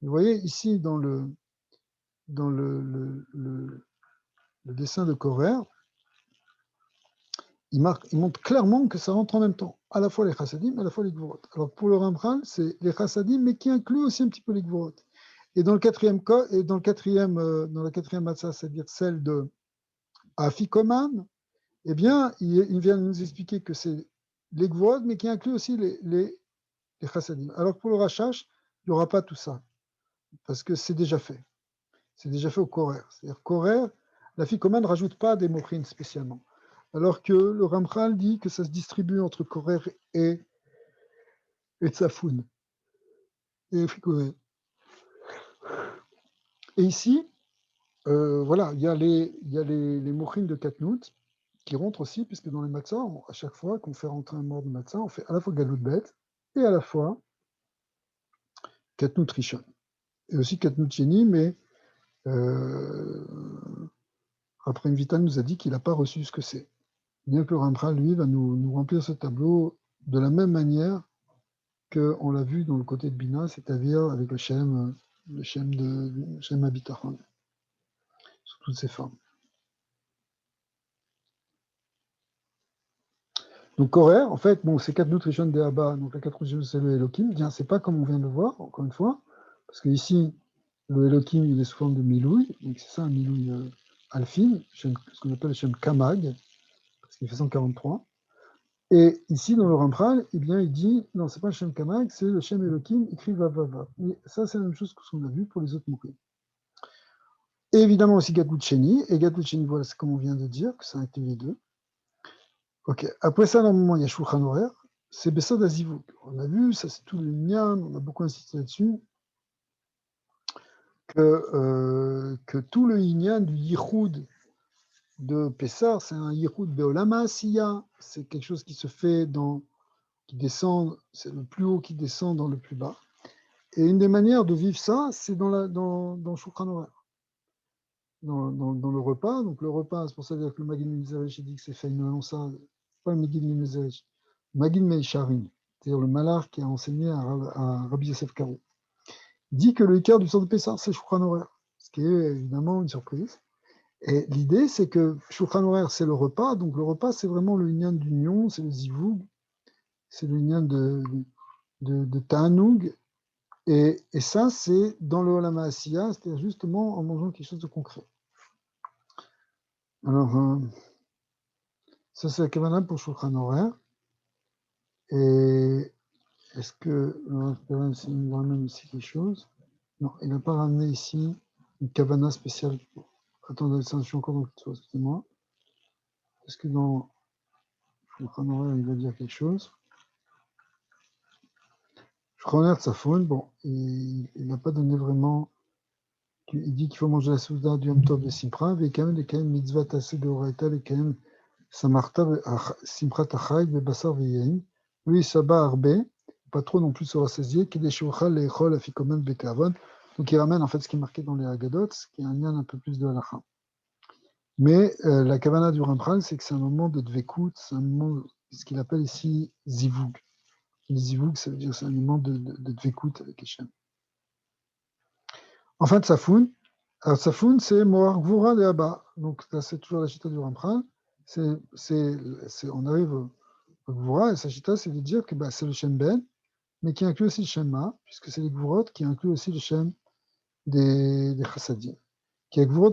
A: Vous voyez ici dans le dessin de Korer, il montre clairement que ça rentre en même temps, à la fois les chassadim et à la fois les gvurot. Alors pour le Ramchal, c'est les chassadim, mais qui inclut aussi un petit peu les gvurot. Et dans la quatrième matzah, c'est-à-dire celle de Afikoman, eh bien, il vient de nous expliquer que c'est les gvurot, mais qui inclut aussi les chassadim. Alors pour le Rashash, il n'y aura pas tout ça, parce que c'est déjà fait. C'est déjà fait au Korer. C'est-à-dire Korer, la Fikoman ne rajoute pas des mochines spécialement. Alors que le Ramchal dit que ça se distribue entre Korer et Tsafoun. Et Fikorer. Et ici, voilà, il y a les mochines de Katnout qui rentre aussi, puisque dans les matzahs, à chaque fois qu'on fait rentrer un mort de matzah, on fait à la fois Galout Bet et à la fois Katnout Rishon. Et aussi Katnout Sheni, mais après Vital nous a dit qu'il n'a pas reçu ce que c'est. Bien que le Ramchal, lui, va nous remplir ce tableau de la même manière qu'on l'a vu dans le côté de Bina, c'est-à-dire avec le Shem Habitachon, sous toutes ses formes. Donc, Korer, en fait, bon, c'est 4 Nutrition de Abba, donc la 4 Nutrition, c'est le Elohim. Bien, c'est pas comme on vient de le voir, encore une fois, parce que ici, le Elohim, il est sous forme de Milouï, donc c'est ça, un Milouï Alfin, ce qu'on appelle le Shem Kamag, parce qu'il fait 143. Et ici, dans le Ramchal, eh bien, il dit, non, c'est pas le Shem Kamag, c'est le Shem Elohim, écrit Vavava. Et ça, c'est la même chose que ce qu'on a vu pour les autres mots. Et évidemment aussi Gadlut Sheni, et Gadlut Sheni, voilà, c'est comme on vient de dire, que ça inclut les deux. Ok, après ça, normalement, il y a Shulchan Aruch, c'est Besod Azivuk. On a vu, ça c'est tout le Nyan, on a beaucoup insisté là-dessus, que tout le Nyan du Yichud de Pessar, c'est un Yichud Beolama Asiya, c'est quelque chose qui se fait qui descend, c'est le plus haut qui descend dans le plus bas. Et une des manières de vivre ça, c'est dans Shulchan Aruch. Dans le repas. Donc le repas, c'est pour ça que le Magid Mezerich dit que c'est fait une ça, pas le Magid Mezerich, Magid Meisharim, c'est-à-dire le Malar qui a enseigné à Rabbi Yosef Karo, dit que le Icar du sort de Pessah, c'est Shulchan Aruch, ce qui est évidemment une surprise. Et l'idée, c'est que Shulchan Aruch, c'est le repas, donc le repas, c'est vraiment le lien d'union, c'est le zivug, c'est le lien de Ta'anoug, et ça, c'est dans le Olam Asiya, c'est-à-dire justement en mangeant quelque chose de concret. Alors, ça, c'est la Kavanah pour Shulchan Aruch. Et est-ce que il nous ramène ici quelque chose? Non, il n'a pas ramené ici une Kavanah spéciale. Attendez, ça, je suis encore dans quelque chose, excusez-moi. Est-ce que dans Shulchan Aruch, il va dire quelque chose? Shulchan Aruch Tzafon, bon, il n'a pas donné vraiment. Il dit qu'il faut manger la souda du Yom Tov de Simpra, et quand même mitzvah tassé de Horaïta, et quand même Samarta, Simpra Tachai, et Basar Veyain. Lui, Saba Arbe, pas trop non plus se rassasier, qui des Shouchal, les Chol, Afikomen, Betavon. Donc il ramène en fait ce qui est marqué dans les Haggadot, ce qui est un lien un peu plus de halakha. Mais la Kavana du Ramchal, c'est que c'est un moment de Dvekut, c'est un moment, ce qu'il appelle ici Zivug. Le Zivug, ça veut dire c'est un moment de Dvekut avec Hachem. Enfin, Tsafoun. Alors, Tsafoun, c'est Moar Gvura de Abba. Donc, là, c'est toujours la chita du Ramchal. On arrive au Gvura, et sa chita, c'est de dire que c'est le Shem Ben, mais qui inclut aussi le Shem Ma, puisque c'est les Gvurot qui incluent aussi le Shem des Chassadim. Qui est Gvurot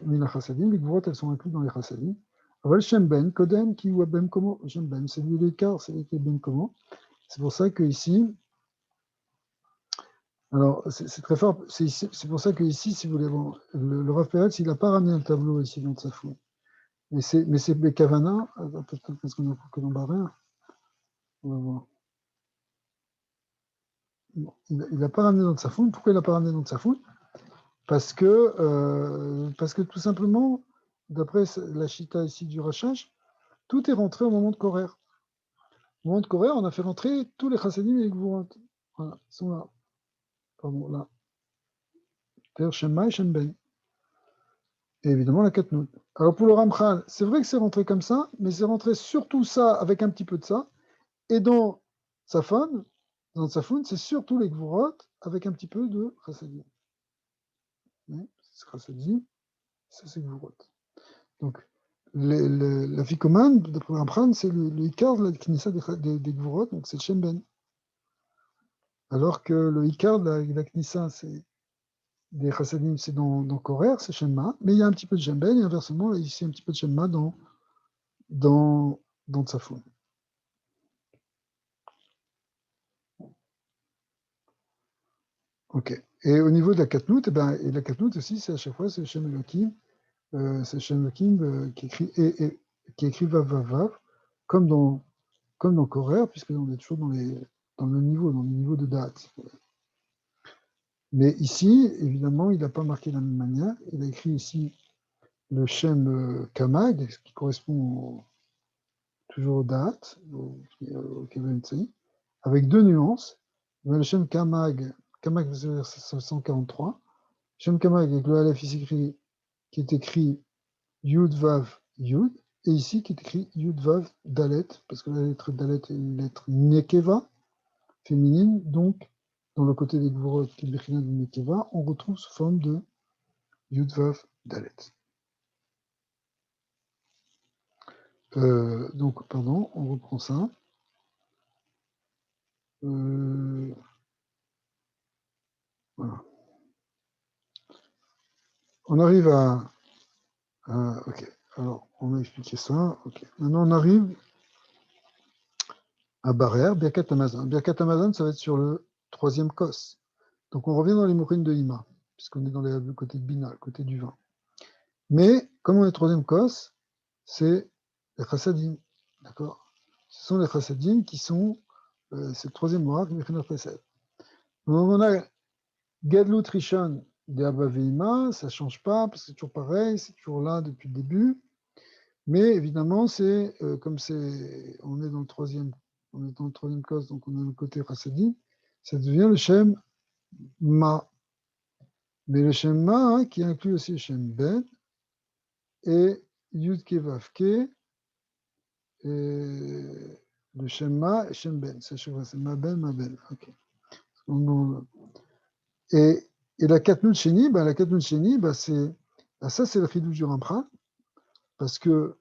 A: Mina Chassadim, les Gvurot, elles sont incluses dans les Chassadim. Alors, le Shem Ben, Kodem, qui ou Ben Komo, le Shem Ben, c'est lui l'écart, c'est lui qui est Ben Komo. C'est pour ça que ici, alors, c'est très fort. C'est pour ça qu'ici, si vous voulez, bon, le Rav Peretz, il n'a pas ramené un tableau ici dans sa fouille. Mais c'est Bekavana, peut-être parce qu'on a que dans Barin. On va voir. Bon, il n'a pas ramené dans sa fouille. Pourquoi il n'a pas ramené dans sa fouille? Parce que tout simplement, d'après la chita ici du Rachach, tout est rentré au moment de Korer. Au moment de Korer, on a fait rentrer tous les Chassadim et les Gvurot. Voilà, ils sont là. Pardon, là. C'est-à-dire Shemma et Shem Ben. Et évidemment la Katnout. Alors pour le Ramchal, c'est vrai que c'est rentré comme ça, mais c'est rentré surtout ça avec un petit peu de ça. Et dans Safon, c'est surtout les Gvurot avec un petit peu de Chassadim. C'est Chassadim, ça c'est Gvurot. Donc la Ficomane, d'après le Ramchal, c'est le Ikar de la Knissa des Gvurot, donc c'est le Shem Ben. Alors que le Ikar de la Knissa, c'est des Chassadim, c'est dans Korer, c'est Shemma, mais il y a un petit peu de Shem Ben, et inversement, ici un petit peu de Shemma dans Tsafoun. Ok. Et au niveau de la Katnout, et la Katnout aussi, c'est à chaque fois, c'est Shem Elohim, qui écrit Vav Vav Vav, comme dans Korer, puisque on est toujours dans le niveau de date. Mais ici, évidemment, il n'a pas marqué de la même manière. Il a écrit ici le Shem Kamag, qui correspond toujours au Da'at, au Kevin Tsaï, avec deux nuances. Le Shem Kamag, Kamag c'est verset 543. Shem Kamag avec le Aleph ici qui est écrit Yud Vav Yud, et ici qui est écrit Yud Vav Dalet, parce que la lettre Dalet est une lettre Nekeva, féminine, donc dans le côté des Gvorot qui est de Nekeva, on retrouve sous forme de Yud Vav Dalet. Donc, pardon, on reprend ça. Voilà. On arrive à ok, alors on a expliqué ça. Ok. Maintenant on arrive à Barer, Birkat Amazon. Birkat Amazon, ça va être sur le troisième kos. Donc on revient dans les mourines de Ima, puisqu'on est dans le côté de Bina, le côté du vin. Mais comme on est troisième kos, c'est les chassadim. D'accord? Ce sont les chassadim qui sont, c'est le troisième mois qui m'écrit notre recette. Donc on a Gadlut Rishon de Abba Veima, ça ne change pas, parce que c'est toujours pareil, c'est toujours là depuis le début. Mais évidemment, c'est comme on est dans le troisième cause, donc on a le côté Rassadi, ça devient le Shem Ma. Mais le Shem Ma, hein, qui inclut aussi le Shem Ben, et Yud Ke Vav Ke, et le Shem Ma et Shem Ben. C'est Ma Ben. Okay. Et la Katnut Sheni, ça c'est le Chidouj du Ramchal, parce que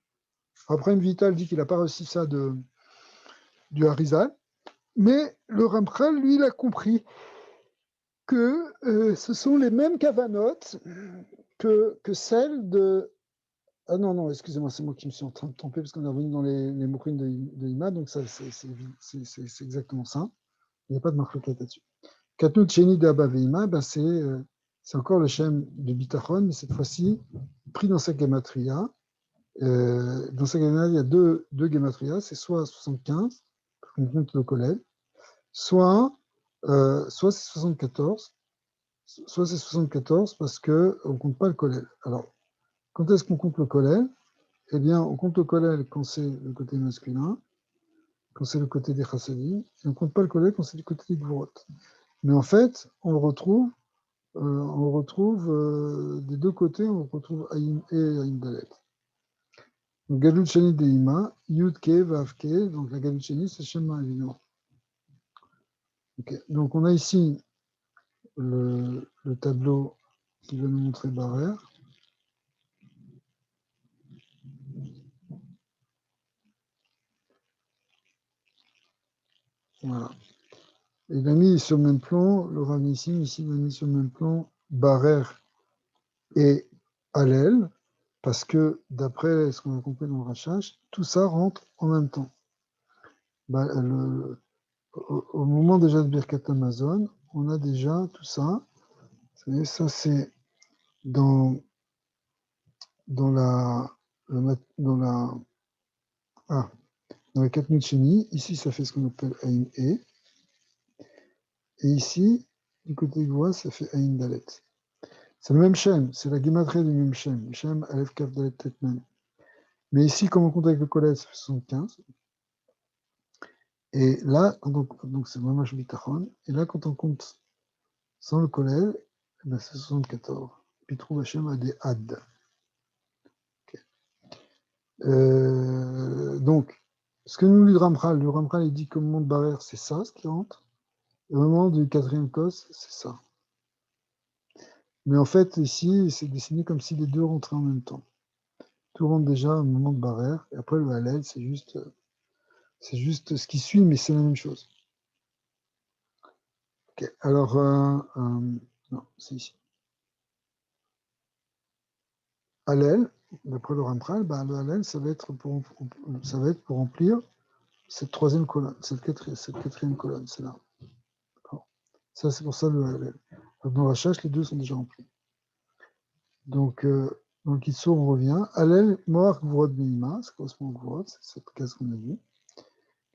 A: après Vital dit qu'il n'a pas reçu ça du Harizal, mais le Ramchal, lui, il a compris que ce sont les mêmes kavanotes que celles de... Ah non, excusez-moi, c'est moi qui me suis en train de tromper, parce qu'on est revenu dans les moukouines de Ima, donc ça, c'est exactement ça. Il n'y a pas de marloquette là-dessus. Katnut Sheni de Abba Veima, c'est encore le Shem de Bitachon, mais cette fois-ci, pris dans sa gematria. Dans sa gematria, il y a deux gematrias, c'est soit 75, on compte le collège, soit c'est 74, soit c'est 74 parce qu'on ne compte pas le collèle. Alors, quand est-ce qu'on compte le collèle? Eh bien, on compte le collèle quand c'est le côté masculin, quand c'est le côté des chassadim, et on ne compte pas le collèle quand c'est du côté des gvorot. Mais en fait, on le retrouve des deux côtés, on retrouve Aïm et Aïm Dalet. Donc, Galut Sheni de Ima, Yud Ke, Vav Ke, donc la Galut Sheni, c'est Shema, évidemment. Okay. Donc, on a ici le tableau qui va nous montrer Barer. Voilà. Il a mis sur le même plan, le Ravnissim, ici, il a mis sur le même plan Barer et Hallel, parce que d'après ce qu'on a compris dans le Rachash, tout ça rentre en même temps. Au moment déjà de Birkat Amazon, on a déjà tout ça. Vous savez, ça c'est dans la Katnut Sheni. Ici, ça fait ce qu'on appelle Aïn E. Et ici, du côté de voix, ça fait Aïn Dalet. C'est le même Shem, c'est la guématrie du même Shem. Le Shem, Aleph, Kaf, Dalet, Tetmen. Mais ici, comme on compte avec le collège, ça fait 75. Et là, donc c'est Mamash Bitachon. Et là, quand on compte sans le collège, c'est 74. Puis trouve Hachem a des Had. Okay. Donc, ce que nous lit le Ramchal il dit que le monde barrière, c'est ça, ce qui rentre. Et au moment du quatrième cos, c'est ça. Mais en fait, ici, c'est dessiné comme si les deux rentraient en même temps. Tout rentre déjà au moment de barrière. Et après, le Hallel, c'est juste ce qui suit, mais c'est la même chose. Ok, alors, non, c'est ici. Hallel, d'après le Ramchal, le Hallel, ça va être pour remplir cette troisième colonne, cette quatrième colonne, c'est là. Ça, c'est pour ça le Hallel. Dans la chasse, les deux sont déjà remplis. Donc, dans le Kitsour, on revient. Hallel, Moach, Gvorot, Beima, ça correspond au Gvorot, c'est cette case qu'on a vue.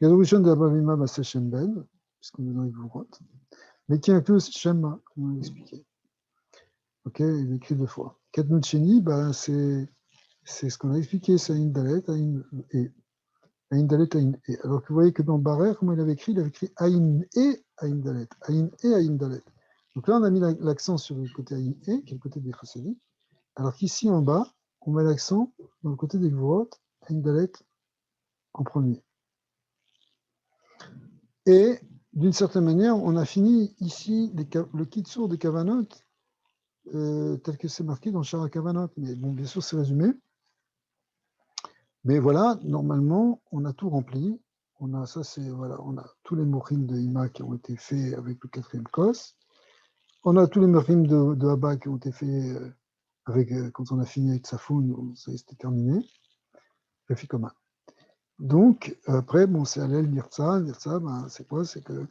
A: Gadorishon de Abba Veima, c'est Shem Ben, puisqu'on est dans les Gvorot, mais qui inclut aussi Shema, comme on l'a expliqué. Ok, il écrit deux fois. Katnut Sheni, c'est C'est ce qu'on a expliqué, c'est Aïn Dalet, Aïn et. Aïn Dalet, Aïn et. Alors que vous voyez que dans Barer, comment il avait écrit? Il avait écrit Aïn et Aïn Dalet. Aïn et Aïn Dalet. Donc là, on a mis l'accent sur le côté Aïn et, qui est le côté des Chassidim. Alors qu'ici, en bas, on met l'accent dans le côté des Gvorot, Aïn Dalet en premier. Et d'une certaine manière, on a fini ici le Kitsour des Kavanot, tel que c'est marqué dans le Shara Kavanot. Mais bon, bien sûr, c'est résumé. Mais voilà, normalement, on a tout rempli. On a ça, c'est voilà, on a tous les mochim de Ima qui ont été faits avec le 4e kos. On a tous les mochim de Abba qui ont été faits avec quand on a fini avec Safoun, ça c'était terminé. Le fait commun. Donc après, bon, c'est Alel Mirza. Mirza, ben, c'est quoi? C'est que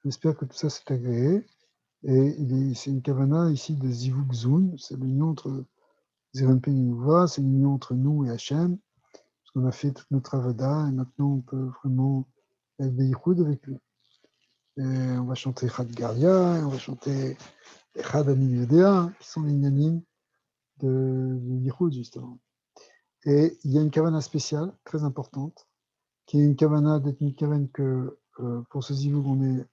A: j'espère que tout ça s'est agréé. Et c'est une kavana ici de Zivuk Zun. C'est l'union entre Zeranpen et Nouva. C'est l'union entre nous et Hachem. On a fait toute notre avada et maintenant on peut vraiment être Beychoud avec lui. Et on va chanter Chad Garia, et on va chanter Chad Ani Yodea, qui sont les Nyanim de Beychoud justement. Et il y a une kavana spéciale, très importante, qui est une kavana d'être une kavana que pour ce zivug on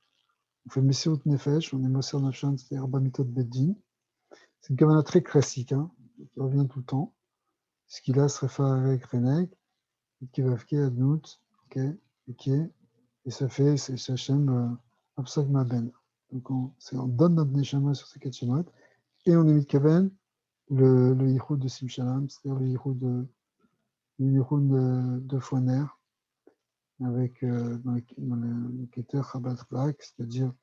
A: fait Messiot Nefesh, on est Moser Nafshan, c'est-à-dire Bamitot Beddin. C'est une kavana très classique, hein, qui revient tout le temps. Ce qu'il a, Srefa avec Renek, Kivavke Adnout, ok, ok. Et ça fait, c'est Hachem Absak Maben. Donc on donne notre Neshama sur ces 4 Shemot, et on émet Kaben, le Yichud de Simshalam, c'est-à-dire le Yichud de Foiner, avec dans le Keter Chabad Klak, c'est-à-dire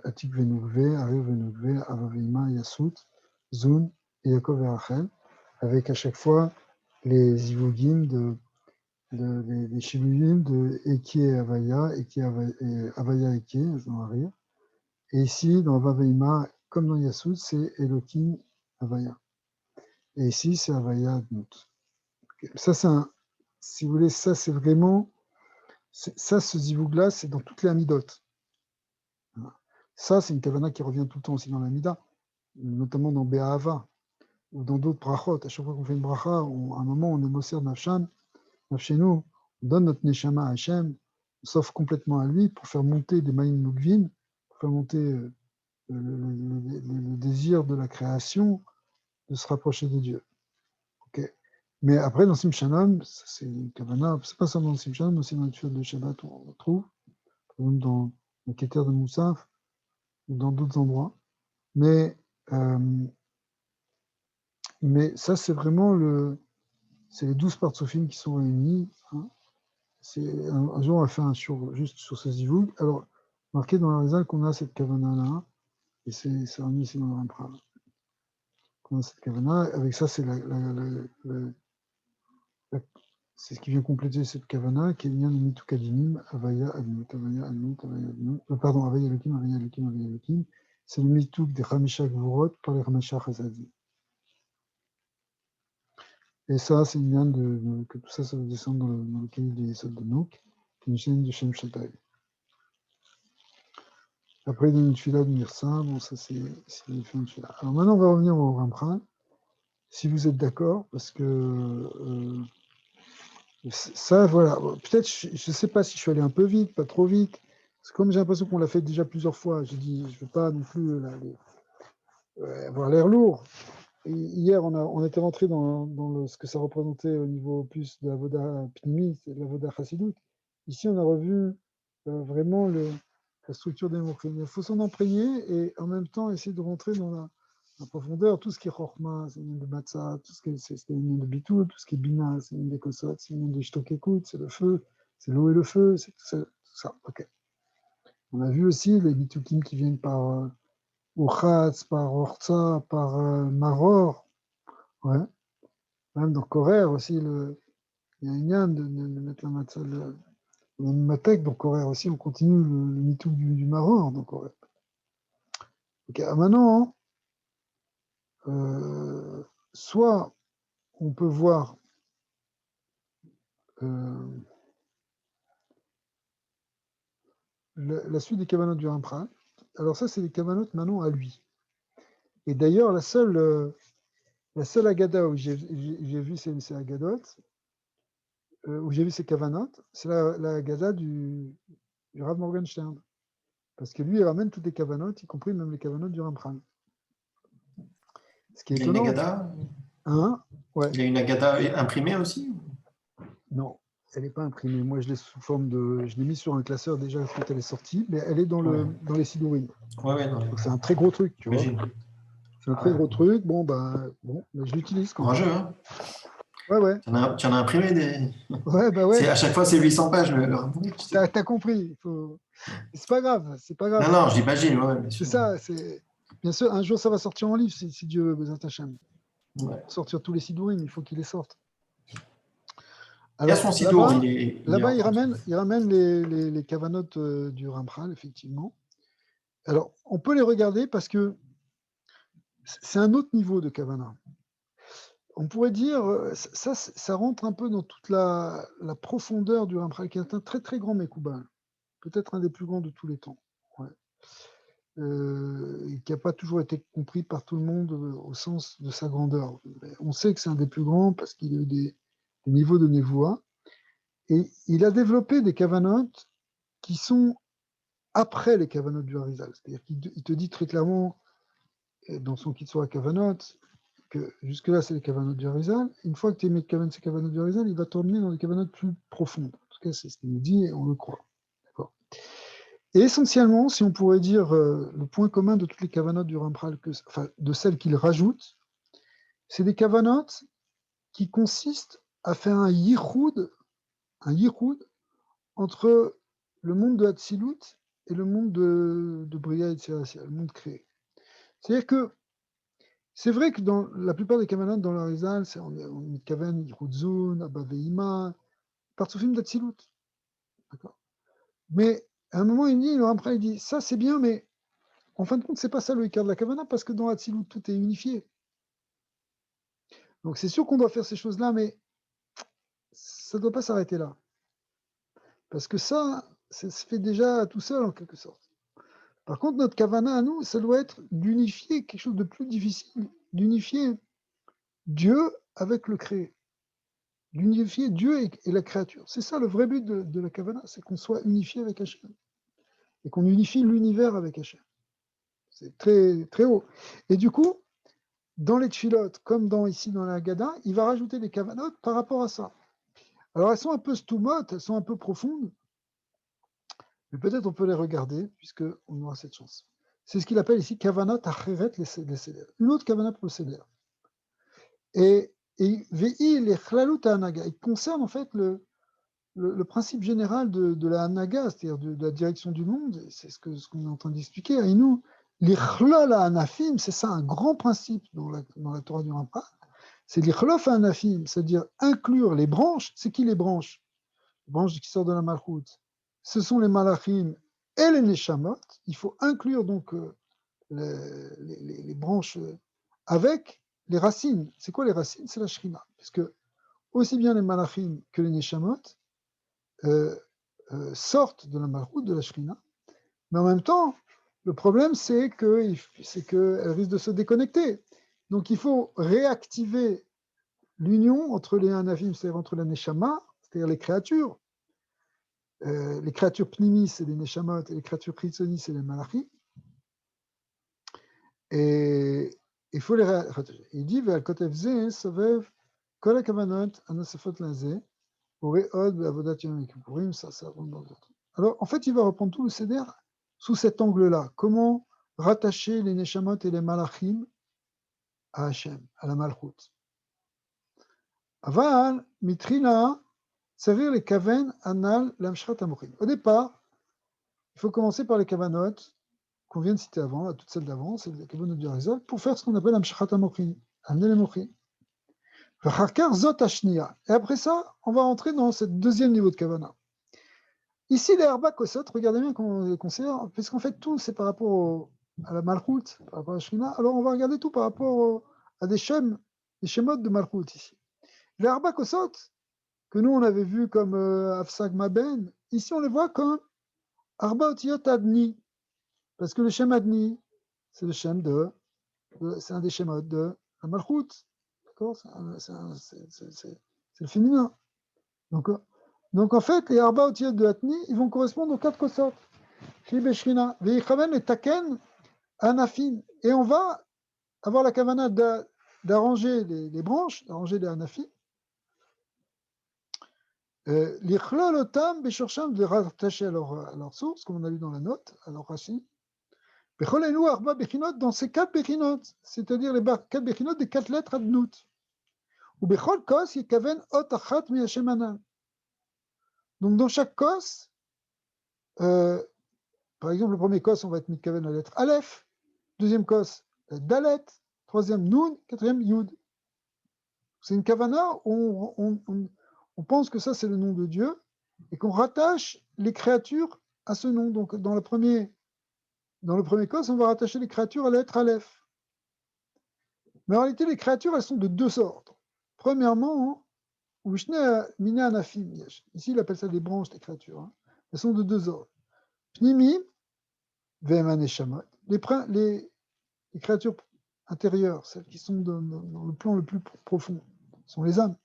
A: Atik Venugve, Ariv Venugve, Avavima, Yasut, Zun et Yaakov et Rachel, avec à chaque fois les Ivogim des Shibuim de Eki et Avaya, et Avaya Eki, je vais en rire. Et ici, dans Vaveima, comme dans Yasud, c'est Elohim Avaya. Et ici, c'est Avaya Adnut. Ça, c'est si vous voulez, ça, c'est vraiment, ça, ce zivug-là, c'est dans toutes les amidotes. Ça, c'est une kavana qui revient tout le temps aussi dans l'amida, notamment dans Be'ahava, ou dans d'autres brachot. À chaque fois qu'on fait une bracha, à un moment, on est Moser Nafshan, Nafshenu, on donne notre Neshama à Hachem, on s'offre complètement à lui pour faire monter des Maïm Mugvin, pour faire monter le désir de la création, de se rapprocher de Dieu. Okay. Mais après, dans Simshalam, c'est une kavana, c'est pas seulement dans Simshalam, aussi dans le tueur de Shabbat, on le trouve, par exemple dans le Keter de Moussaf, ou dans d'autres endroits. Mais ça, c'est vraiment c'est les 12 partsofim qui sont réunis. Hein. Un jour, on va faire un juste sur ce zivug. Alors, marqué dans la réserve qu'on a cette kavana-là, et c'est remis ici dans le Rampral. Qu'on a cette kavana, avec ça, c'est c'est ce qui vient compléter cette kavana, qui est bien de Mitu Kadinim, Avaya Adnut, Avaya Adnut, Avaya Adnut. Pardon, Avaya Elohim, Avaya Elohim, Avaya Elohim. C'est le Mituk des Hamisha Gvurot par les Hamisha Chazadim. Et ça, c'est bien que tout ça, ça va descendre dans le cahier des Yesod de Nouk, qui est une chaîne de Shem Shaddai. Après, il y a une fila de Mirsa, bon, ça, c'est les fins de fila. Alors maintenant, on va revenir au Ramchal, si vous êtes d'accord, parce que ça, voilà, peut-être, je ne sais pas si je suis allé un peu vite, pas trop vite, parce que comme j'ai l'impression qu'on l'a fait déjà plusieurs fois, j'ai dit, je ne veux pas non plus avoir l'air lourd. Et hier, on était rentré dans ce que ça représentait au niveau plus de la Voda Pnimi, c'est de la Voda Chassidut. Ici, on a revu vraiment la structure des mots. Il faut s'en imprégner et en même temps essayer de rentrer dans la profondeur. Tout ce qui est Chorma, c'est une de Matzah, tout ce qui est une de Bitou, tout ce qui est Bina, c'est une des Kosot, c'est une de Shtokekut, c'est le feu, c'est l'eau et le feu, c'est tout ça. Ok. On a vu aussi les Bitukim qui viennent par Uchatz, par Orza, par Maror. Ouais. Même dans Korer aussi, il y a un yann de mettre la matzah, le matek, dans Korer aussi, on continue le mitou du Maror dans Korer. Ok, maintenant, soit on peut voir la suite des Kavanot du Rampral. Alors ça, c'est des Kavanot maintenant à lui. Et d'ailleurs, la seule La seule Agada où j'ai vu ces Agadot, où j'ai vu ces Kavanot, c'est la Agada du Rav Morgenstern. Parce que lui, il ramène toutes les Kavanot, y compris même les Kavanot du Ramchal. Ce qui est
C: Il y a une
A: étonnant.
C: Agada?
A: Hein? Ouais.
C: Il y a une Agada imprimée aussi?
A: Non, elle n'est pas imprimée. Moi, je l'ai sous forme de. Je l'ai mis sur un classeur déjà quand elle est sortie, mais elle est dans les Sidurim.
C: Ouais, non.
A: Donc c'est un très gros truc, tu vois. C'est un très gros truc. Bon, mais je l'utilise quand
C: Courageux,
A: même.
C: hein?
A: Ouais.
C: Tu en as imprimé des.
A: Ouais, bah ouais.
C: À chaque fois, c'est 800 pages le Rambouillet.
A: T'as compris. C'est pas grave. C'est pas grave.
C: Non, j'imagine, ouais, bien sûr.
A: C'est ça. Bien sûr, un jour, ça va sortir en livre si Dieu veut, Bezat Hashem.
C: Ouais.
A: Sortir tous les Sidurim, il faut qu'il les sorte.
C: Il y a
A: Alors,
C: son Sidour,
A: là-bas, il ramène les Kavanot du Ramchal, effectivement. Alors, on peut les regarder parce que c'est un autre niveau de Kavana. On pourrait dire, ça rentre un peu dans toute la profondeur du Ramchal, qui est un très très grand Mekouban, peut-être un des plus grands de tous les temps, et qui n'a pas toujours été compris par tout le monde au sens de sa grandeur. On sait que c'est un des plus grands parce qu'il a eu des niveaux de Nevoa, et il a développé des Kavanot qui sont après les Kavanot du Harizal. C'est-à-dire qu'il te dit très clairement, dans son Kitsur à Kavanot, que jusque-là, c'est les Kavanot du Harizal. Une fois que tu es mis ces Kavanot du Harizal, il va t'emmener dans des Kavanot plus profondes. En tout cas, c'est ce qu'il nous dit et on le croit. D'accord. Et essentiellement, si on pourrait dire le point commun de toutes les Kavanot du Ramchal, de celles qu'il rajoute, c'est des Kavanot qui consistent à faire un yichoud entre le monde de Hatzilut et le monde de Bria et Tserassia, le monde créé. C'est-à-dire que c'est vrai que dans la plupart des Kavanot dans l'Arizal, on Kavan, Yichudzun, Abba Veima, Partsufim d'Atzilut. D'accord. Mais à un moment, il dit, ça c'est bien, mais en fin de compte, c'est pas ça le Icar de la Kavana, parce que dans Atzilut, tout est unifié. Donc c'est sûr qu'on doit faire ces choses-là, mais ça ne doit pas s'arrêter là. Parce que ça se fait déjà tout seul, en quelque sorte. Par contre, notre Kavana à nous, ça doit être d'unifier quelque chose de plus difficile, d'unifier Dieu avec le créé, d'unifier Dieu et la créature. C'est ça le vrai but de la Kavana, c'est qu'on soit unifié avec Hachem et qu'on unifie l'univers avec Hachem. C'est très, très haut. Et du coup, dans les tfilotes, comme ici dans la Haggadah, il va rajouter des kavanot par rapport à ça. Alors elles sont un peu stoumotes, elles sont un peu profondes, mais peut-être on peut les regarder, puisqu'on aura cette chance. C'est ce qu'il appelle ici kavanot acheret les seder. Une autre kavanot pour le seder. Et VI les chlalut hanaga. Il concerne en fait le principe général de la hanaga, c'est-à-dire de la direction du monde. C'est ce qu'on est en train d'expliquer. Et nous, les chlol hanafim, c'est ça un grand principe dans la Torah du Ramchal. C'est l'Ichlof Hanafim, c'est-à-dire inclure les branches. C'est qui les branches? Les branches qui sortent de la Malchut. Ce sont les Malachim et les Neshamot. Il faut inclure donc les branches avec les racines. C'est quoi les racines? C'est la Shrina. Parce que aussi bien les Malachim que les Neshamot sortent de la Malchut, de la Shrina. Mais en même temps, le problème, c'est qu'elles risquent de se déconnecter. Donc il faut réactiver l'union entre les Hanafim, c'est-à-dire entre la Neshama, c'est-à-dire les créatures pnimi, c'est les Neshamot, et les créatures Chitzoni, c'est les Malachim. Et il faut les réattacher. Il dit, Ve'al-kotev ze, sovev, kol hakavanot, anosefot laze, ureod, be'avodat yom kippurim, ça rentre dans le autre. Alors, en fait, il va reprendre tout le Seder sous cet angle-là. Comment rattacher les Neshamot et les Malachim à Hachem, à la Malchut. Aval, mitrina, c'est-à-dire les kaven anal lamshrat amochim. Au départ, il faut commencer par les kavanot qu'on vient de citer avant, toutes celles d'avant, c'est les kavanot du Harizal, pour faire ce qu'on appelle lamshrat amochim, amener les mochim. Et après ça, on va rentrer dans ce deuxième niveau de kavana. Ici, les Arba Kosot, regardez bien comment on les considère, puisqu'en fait, tout, c'est par rapport à la Malchut, par rapport à la Shrina. Alors, on va regarder tout par rapport à des shemot de Malchut ici. Les Arba Kosot, que nous, on avait vu comme Afsag Maben, ici, on les voit comme Arba Otiyot Adni, parce que le Shem Adni, c'est le Shem c'est un des Shemot de la Malchut. d'accord? C'est le féminin. Donc en fait, les Arba Otiyot de Hatni, ils vont correspondre aux 4 Kosot. Shli Beshrina, Veichaven et Taken, Anafim. Et on va avoir la kavana d'arranger les branches, d'arranger les Anafim. L'ichlol otam beshorsham, de rattacher à leur source, comme on a lu dans la note, à leur racine. Becholenu arba bechinot, dans ces 4 bechinot, c'est-à-dire les 4 bechinot des 4 lettres adnout. Ou bechol kos yikaven ot achat mi Hashem anal. Donc dans chaque kos, par exemple, le premier kos, on va être mitkaven la lettre Aleph, deuxième kos, Dalet, troisième Nun, quatrième Yud. C'est une kavana où on pense que ça c'est le nom de Dieu et qu'on rattache les créatures à ce nom. Donc dans le premier kos, on va rattacher les créatures à la lettre Aleph. Mais en réalité, les créatures, elles sont de 2 sortes. Premièrement, Mina Anafim. Ici, il appelle ça des branches des créatures. Hein. Elles sont de 2 ordres. Pnimi, Ve'eman Neshamot. Les créatures intérieures, celles qui sont dans le plan le plus profond, sont les âmes.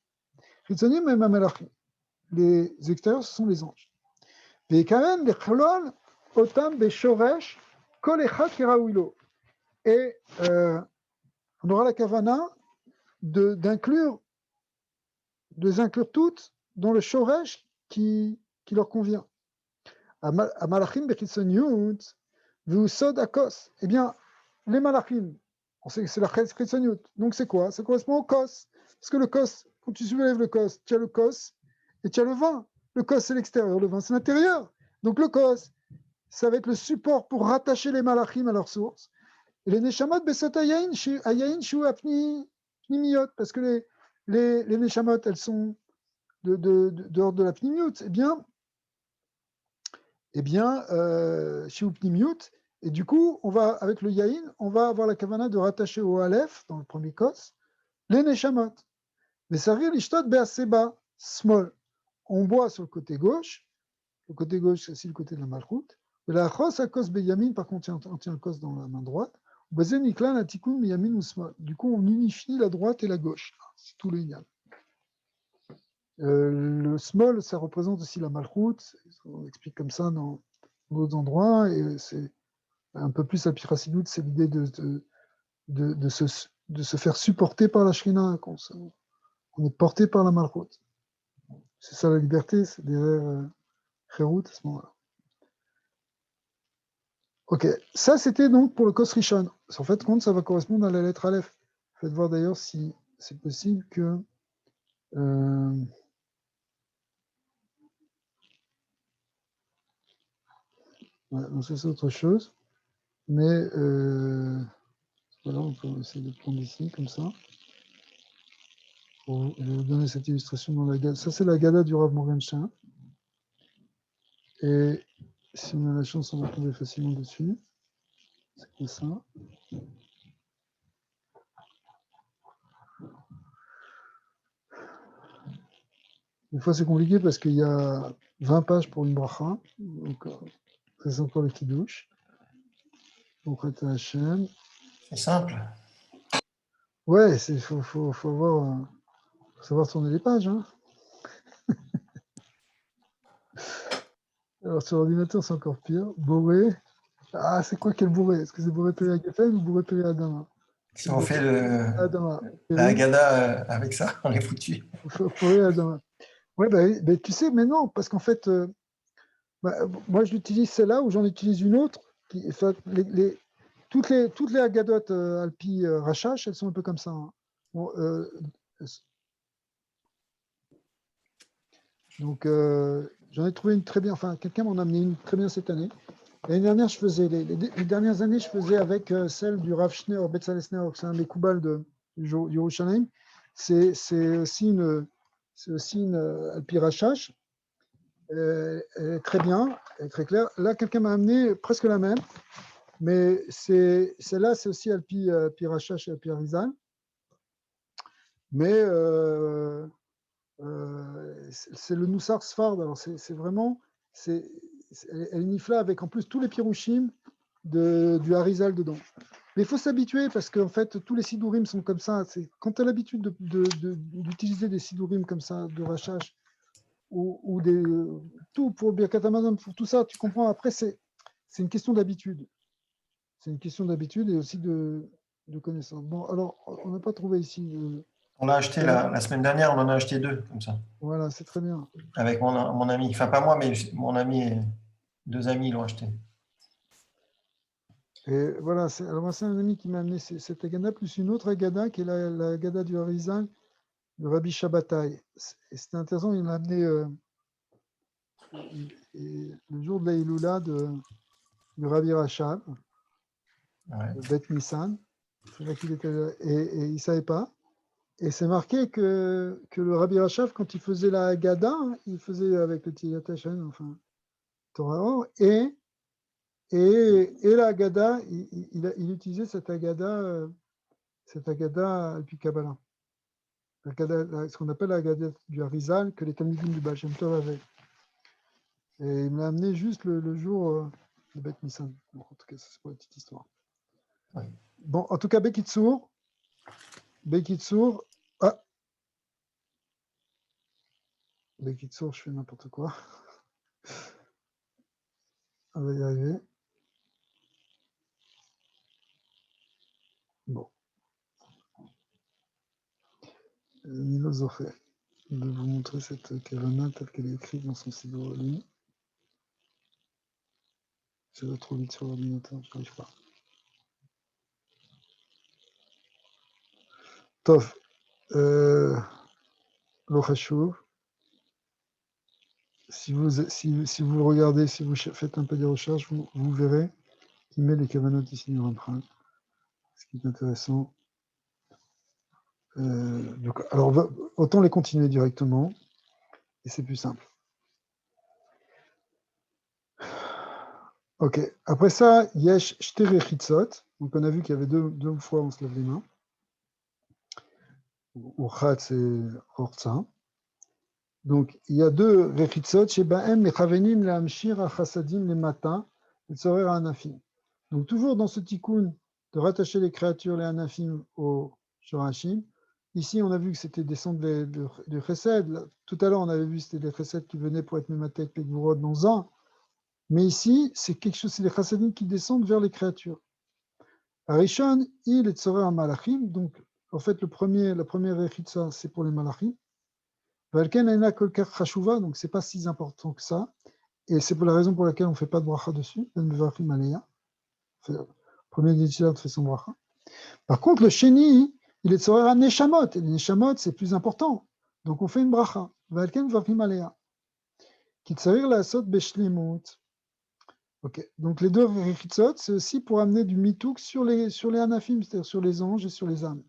A: Chitzonim et Mamelachim. Les extérieurs, ce sont les anges. Ve'ekaven lechlol otam beshoresh kol echad keraouilo. Et on aura la kavana de les inclure toutes dans le shoresh qui leur convient. Amalachim bechitsoniut v'usod akos. Eh bien, les malachim, on sait que c'est la chitsoniut. Donc c'est quoi? Ça correspond au kos. Parce que le kos, quand tu soulèves le kos, tu as le kos et tu as le vin. Le kos, c'est l'extérieur, le vin, c'est l'intérieur. Donc le kos, ça va être le support pour rattacher les malachim à leur source. Et les neshamot besot ayayin shu apni pnimiot, parce que les neshamot, elles sont dehors de la pnimiut. Eh bien, shu pnimiut. Et du coup, on va, avec le yayin, on va avoir la kavana de rattacher au aleph, dans le premier kos, les neshamot. Mais ça rire l'ishtot be'aseba, small. On boit sur le côté gauche. Le côté gauche, c'est aussi le côté de la malchut. Et la chos à kos beyamin, par contre, on tient le kos dans la main droite. Du coup, on unifie la droite et la gauche. C'est tout le yan. Le small, ça représente aussi la malchut. On explique comme ça dans d'autres endroits. Et c'est un peu plus la piracidout, c'est l'idée de se faire supporter par la shrina, qu'on est porté par la malchut. C'est ça la liberté, c'est derrière Kherut à ce moment-là. Ok, ça c'était donc pour le Kos Rishon. En fait, compte, ça va correspondre à la lettre Aleph. Faites voir d'ailleurs si c'est possible que. Ouais, donc ça c'est autre chose. Mais voilà, on peut essayer de prendre ici, comme ça. Je vais vous donner cette illustration dans la Gada. Ça c'est la Gada du Rav Morgenstern. Et si on a la chance, on va tomber facilement dessus. C'est comme ça. Des fois, c'est compliqué parce qu'il y a 20 pages pour une bracha. Donc, c'est encore le kiddush. Donc, Hashem.
C: C'est simple.
A: Ouais, il faut savoir tourner les pages. Hein. Alors, sur l'ordinateur, c'est encore pire. Boré. Ah, c'est quoi quel bourré? Est-ce que c'est bourré Péri Agafen ou bourré Péri Adama?
C: Si on fait
A: Adama.
C: la Haggadah avec ça, on est foutu.
A: Péri Adama. Ouais, bah, tu sais, mais non, parce qu'en fait, moi, je l'utilise celle-là ou j'en utilise une autre. Toutes les Haggadot Alpi Rachash, elles sont un peu comme ça. Hein. Bon, donc, j'en ai trouvé une très bien. Enfin, quelqu'un m'en a amené une très bien cette année. L'année dernière, je faisais les dernières années, je faisais avec celle du Rav Schneur, Betzalel Schneur, c'est un des Koubal de Yerushalayim. C'est aussi une Alpi Rachash. Elle est très bien, elle est très claire. Là, quelqu'un m'a amené presque la même, mais celle-là, c'est aussi Alpi Rachash et Alpi Arizal. Mais c'est le Noussar Sfard. Alors, c'est vraiment. Elle est nifla avec en plus tous les pirouchim du Harizal dedans. Mais il faut s'habituer parce qu'en fait, tous les sidourim sont comme ça. Quand tu as l'habitude d'utiliser des sidourim comme ça, de rachage, ou tout pour Birkat Hamazon, pour tout ça, tu comprends. Après, c'est une question d'habitude. C'est une question d'habitude et aussi de connaissance. Bon, alors, on n'a pas trouvé ici.
C: On l'a acheté la semaine dernière, on en a acheté 2, comme ça,
A: Voilà, c'est très bien.
C: avec mon ami. Enfin, pas moi, mais mon ami et 2 amis l'ont acheté.
A: Et voilà, alors moi, c'est un ami qui m'a amené cette Agada, plus une autre Agada, qui est la Agada du Harizal, de Rabbi Shabbatai. Et c'était intéressant, il m'a amené le jour de la Iloula de Rabbi Rachab,
C: Ouais.
A: Bet Nissan. C'est là qu'il était, et il ne savait pas. Et c'est marqué que le Rabbi Rachab, quand il faisait la Agada, il faisait avec le Tzilat Hashem, enfin, Torah Or, et la Agada, il utilisait cette Agada Alpi Kabbalah. Ce qu'on appelle la Agada du Harizal, que les Talmidim du Baal Shem Tov avaient. Et il me l'a amené juste le jour de Bet Nissan. Bon, en tout cas, ça, c'est pour la petite histoire.
C: Oui.
A: Bon, en tout cas, Bekitsour. Ah, Bekitsour, je fais n'importe quoi. On va y arriver. Bon. Nilo Zofé. Je vais vous montrer cette Kavana telle qu'elle est écrite dans son site en ligne. Je vais trop vite sur l'ordinateur, je n'arrive pas. Tof. Lochashouv. Si vous regardez, si vous faites un peu des recherches, vous verrez qu'il met les Kavanot ici dans l'empreinte. Ce qui est intéressant. Donc, alors, autant les continuer directement, et c'est plus simple. Ok. Après ça, Yesh Shtere Chitzot. Donc, on a vu qu'il y avait deux fois on se lève les mains. Ou Chatz et Hortza. Donc, il y a 2 Rechitzot, chez Bahem, les Chavenim, les Hamshir, les Chassadim, les Matins, les Tzorer, Hanafim. Donc, toujours dans ce tikkun de rattacher les créatures, les Hanafim, au Shorashim. Ici, on a vu que c'était descendre de Chesed. Tout à l'heure, on avait vu que c'était des Chesed qui venaient pour être Mematek, les Gvurot dans un. Mais ici, c'est quelque chose, c'est les Chassadim qui descendent vers les créatures. Arishon, il est Tzorer Malachim. Donc, en fait, la première Rechitza, c'est pour les Malachim. Donc, ce n'est pas si important que ça. Et c'est pour la raison pour laquelle on ne fait pas de bracha dessus. Le premier d'étudiant fait son bracha. Par contre, le chéni, il est tzorer à neshamot. Et les neshamot, c'est plus important. Donc, on fait une bracha. Qui tzorer la sot beshlimut. Ok. Donc, les 2 rechitzot, c'est aussi pour amener du mitouk sur les anafim, c'est-à-dire sur les anges et sur les âmes.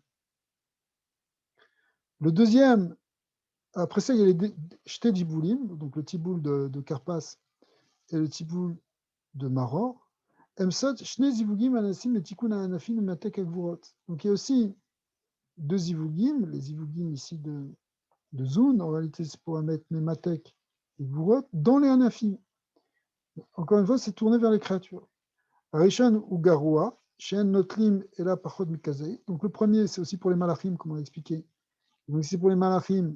A: Le deuxième, après ça, il y a les jetés d'iboulim, donc le tiboul de Karpas et le tiboul de Maror. Emsot, shne zivugim anasim et tikkun anafim et matek agvurot. Donc il y a aussi 2 zivugim, les zivugim ici de Zoun, en réalité c'est pour mettre mes matek et gvurot dans les anafim. Encore une fois, c'est tourné vers les créatures. Rishon ou Garoua, Shen Notlim et la Pachod Mikazei. Donc le premier, c'est aussi pour les malachim, comme on l'a expliqué. Donc c'est pour les malachim.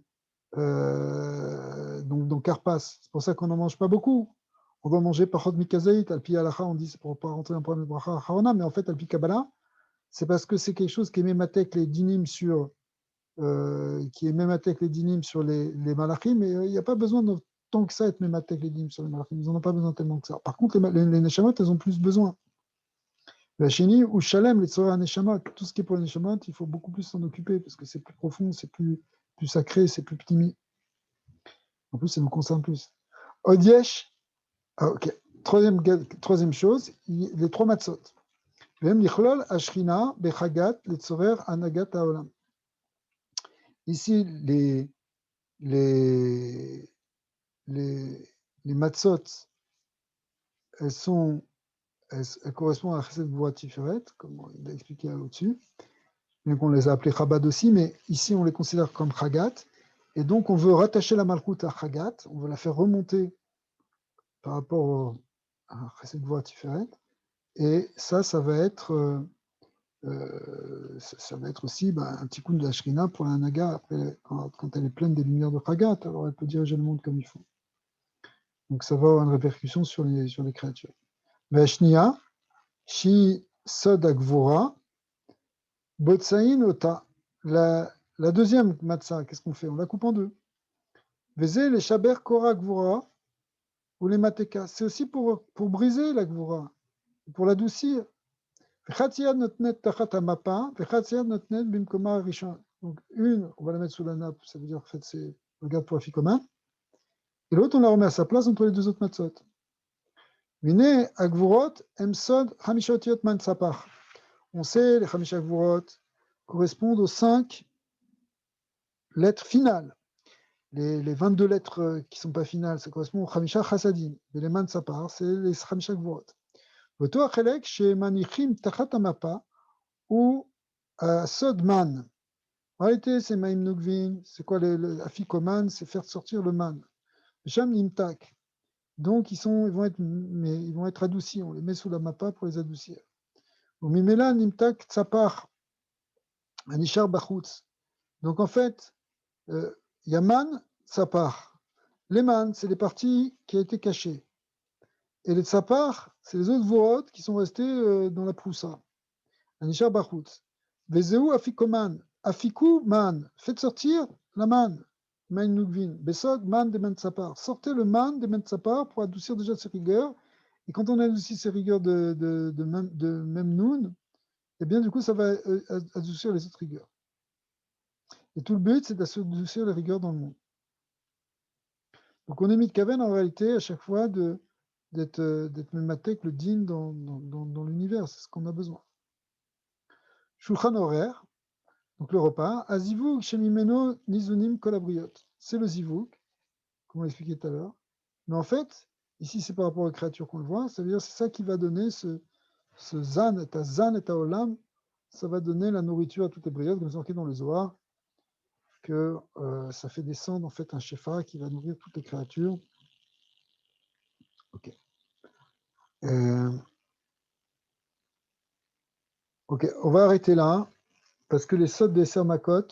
A: Donc dans Karpas, c'est pour ça qu'on n'en mange pas beaucoup. On doit manger Pachod Mikazeit, Alpi Alacha, on dit c'est pour ne pas rentrer dans le problème de Bracha Harona, mais en fait Alpi Kabbalah, c'est parce que c'est quelque chose qui est mématek les dinim sur les malachim, mais il n'y a pas besoin de tant que ça être mématek les dinim sur les malachim, ils n'en ont pas besoin tellement que ça. Par contre, les neshamot, elles ont plus besoin. La chénie ou Shalem, les tzorer neshamot, tout ce qui est pour les neshamot, il faut beaucoup plus s'en occuper parce que c'est plus profond, c'est plus sacré, c'est plus petit. En plus, ça nous concerne plus. Odiesh, ok. Troisième chose, les 3 matzot. Ici, les matzot, elles correspondent à Chesed Gvura Tiferet, comme il a expliqué au-dessus. Donc on les a appelés Chabad aussi, mais ici on les considère comme Chagat. Et donc on veut rattacher la Malchut à Chagat, on veut la faire remonter par rapport à Chesed Gvura Tiferet. Et ça va être ça va être aussi un tikkun de la Shrina pour la Naga après, quand elle est pleine des lumières de Chagat, alors elle peut diriger le monde comme il faut. Donc ça va avoir une répercussion sur les créatures. Vashnia, Shi Sod Agvura, Botsaïn Ota. La deuxième matzah, qu'est-ce qu'on fait? On la coupe en deux. Vezé les Shaber Kora Gvura ou les Mateka. C'est aussi pour briser la Gvura, pour l'adoucir. Donc une, on va la mettre sous la nappe, ça veut dire en fait c'est regarde pour Afikoman. Et l'autre, on la remet à sa place entre les deux autres matzot. Vine Agvurot, Emsod, Hamishotiot Man Sapar. On sait, les Hamish Agvurot correspondent aux 5 lettres finales. Les 22 lettres qui ne sont pas finales, ça correspond aux Hamisha Chassadim. Et les Man Sapar, c'est les Hamish Agvurot. Voto Achelek, chez Manichim Tachat Amapa, ou Sodman. En réalité, c'est Maïm Nugvin, c'est quoi l'afikoman, c'est faire sortir le man. Sham Nimtak. Donc, ils vont être adoucis, on les met sous la mappa pour les adoucir. Mimela Nimtak Tsapar, Anishar Bachutz. Donc, en fait, il y a man, Tsapar. Les man, c'est les parties qui ont été cachées. Et les Tsapar, c'est les autres vorot qui sont restés dans la proussa. Anishar Bachutz. Vezeu Afikoman. Afiku man. Faites sortir la man. Man Nugvin. Besod man de Mentsapar. Sortez le man de Mentsapar pour adoucir déjà ses rigueurs. Et quand on adoucit ses rigueurs de Memnoun, eh bien, du coup, ça va adoucir les autres rigueurs. Et tout le but, c'est d'adoucir les rigueurs dans le monde. Donc, on est mis de Kaven en réalité à chaque fois d'être Mematek, le din dans l'univers. C'est ce qu'on a besoin. Shulchan horaire, donc le repas, Azivuk Shemimeno Nizunim Kolabriot. C'est le Zivuk, comme on l'expliquait tout à l'heure. Mais en fait, ici c'est par rapport aux créatures qu'on le voit, ça veut dire c'est ça qui va donner ce Zan et Olam, ça va donner la nourriture à toutes les briottes, comme c'est marqué dans le Zohar, que ça fait descendre en fait un Shefa qui va nourrir toutes les créatures. Ok. Ok, on va arrêter là. Parce que les sautes des Sermakot,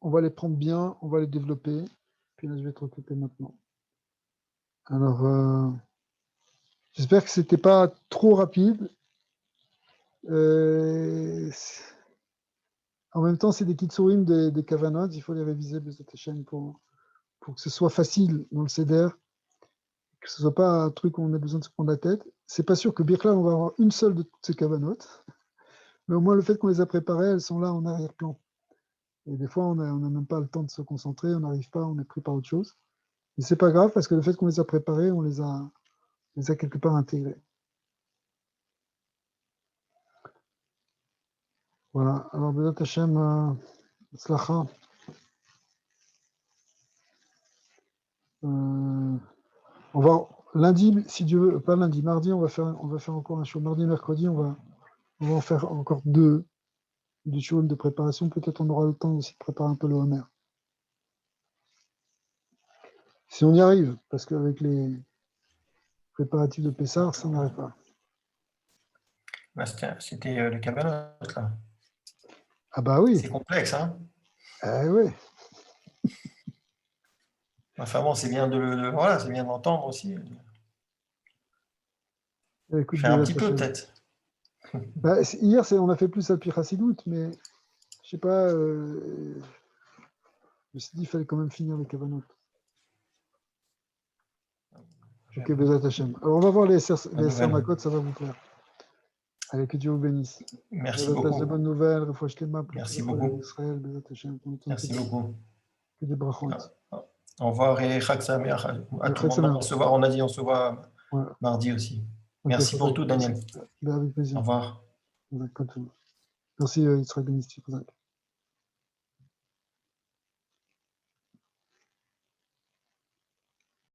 A: on va les prendre bien, on va les développer. Puis là, je vais te recouper maintenant. Alors, j'espère que ce n'était pas trop rapide. En même temps, c'est des kitsurim des kavanot. Il faut les réviser pour que ce soit facile dans le seder, que ce ne soit pas un truc où on a besoin de se prendre la tête. C'est pas sûr que Birkla, on va avoir une seule de toutes ces kavanot. Mais au moins, le fait qu'on les a préparées, elles sont là en arrière-plan. Et des fois, on n'a même pas le temps de se concentrer, on n'arrive pas, on est pris par autre chose. Mais c'est pas grave parce que le fait qu'on les a préparés, on les a quelque part intégrés. Voilà. Alors, Bezat Hashem, Slacha. On va lundi, si Dieu veut, pas lundi, mardi, on va faire encore un show. Mardi, mercredi, on va en faire encore deux shows de préparation. Peut-être on aura le temps aussi de préparer un peu le Homer. Si on y arrive, parce qu'avec les préparatifs de Pessah, ça n'arrive pas.
C: C'était le Kavanot, là.
A: Ah bah oui.
C: C'est complexe, hein.
A: Oui.
C: Enfin bon, c'est bien c'est bien d'entendre aussi.
A: Écoute,
C: je fais un petit peu, peut-être.
A: Bah, hier, on a fait plus Alpi Chassidout, mais je sais pas. Je me suis dit qu'il fallait quand même finir les Kavanot. Ok, Bezat Hashem. Alors, on va voir les Sermakot, ça va vous plaire. Allez, que Dieu vous bénisse.
C: Merci beaucoup.
A: De bonnes nouvelles,
C: merci beaucoup.
A: Israël, Bezat Hashem.
C: Merci beaucoup.
A: Que des brachot.
C: Au revoir et Chag Sameach à tout le monde. On se voit mardi aussi. Merci pour tout, Daniel.
A: Avec plaisir.
C: Au revoir.
A: Merci, Israël bénisse.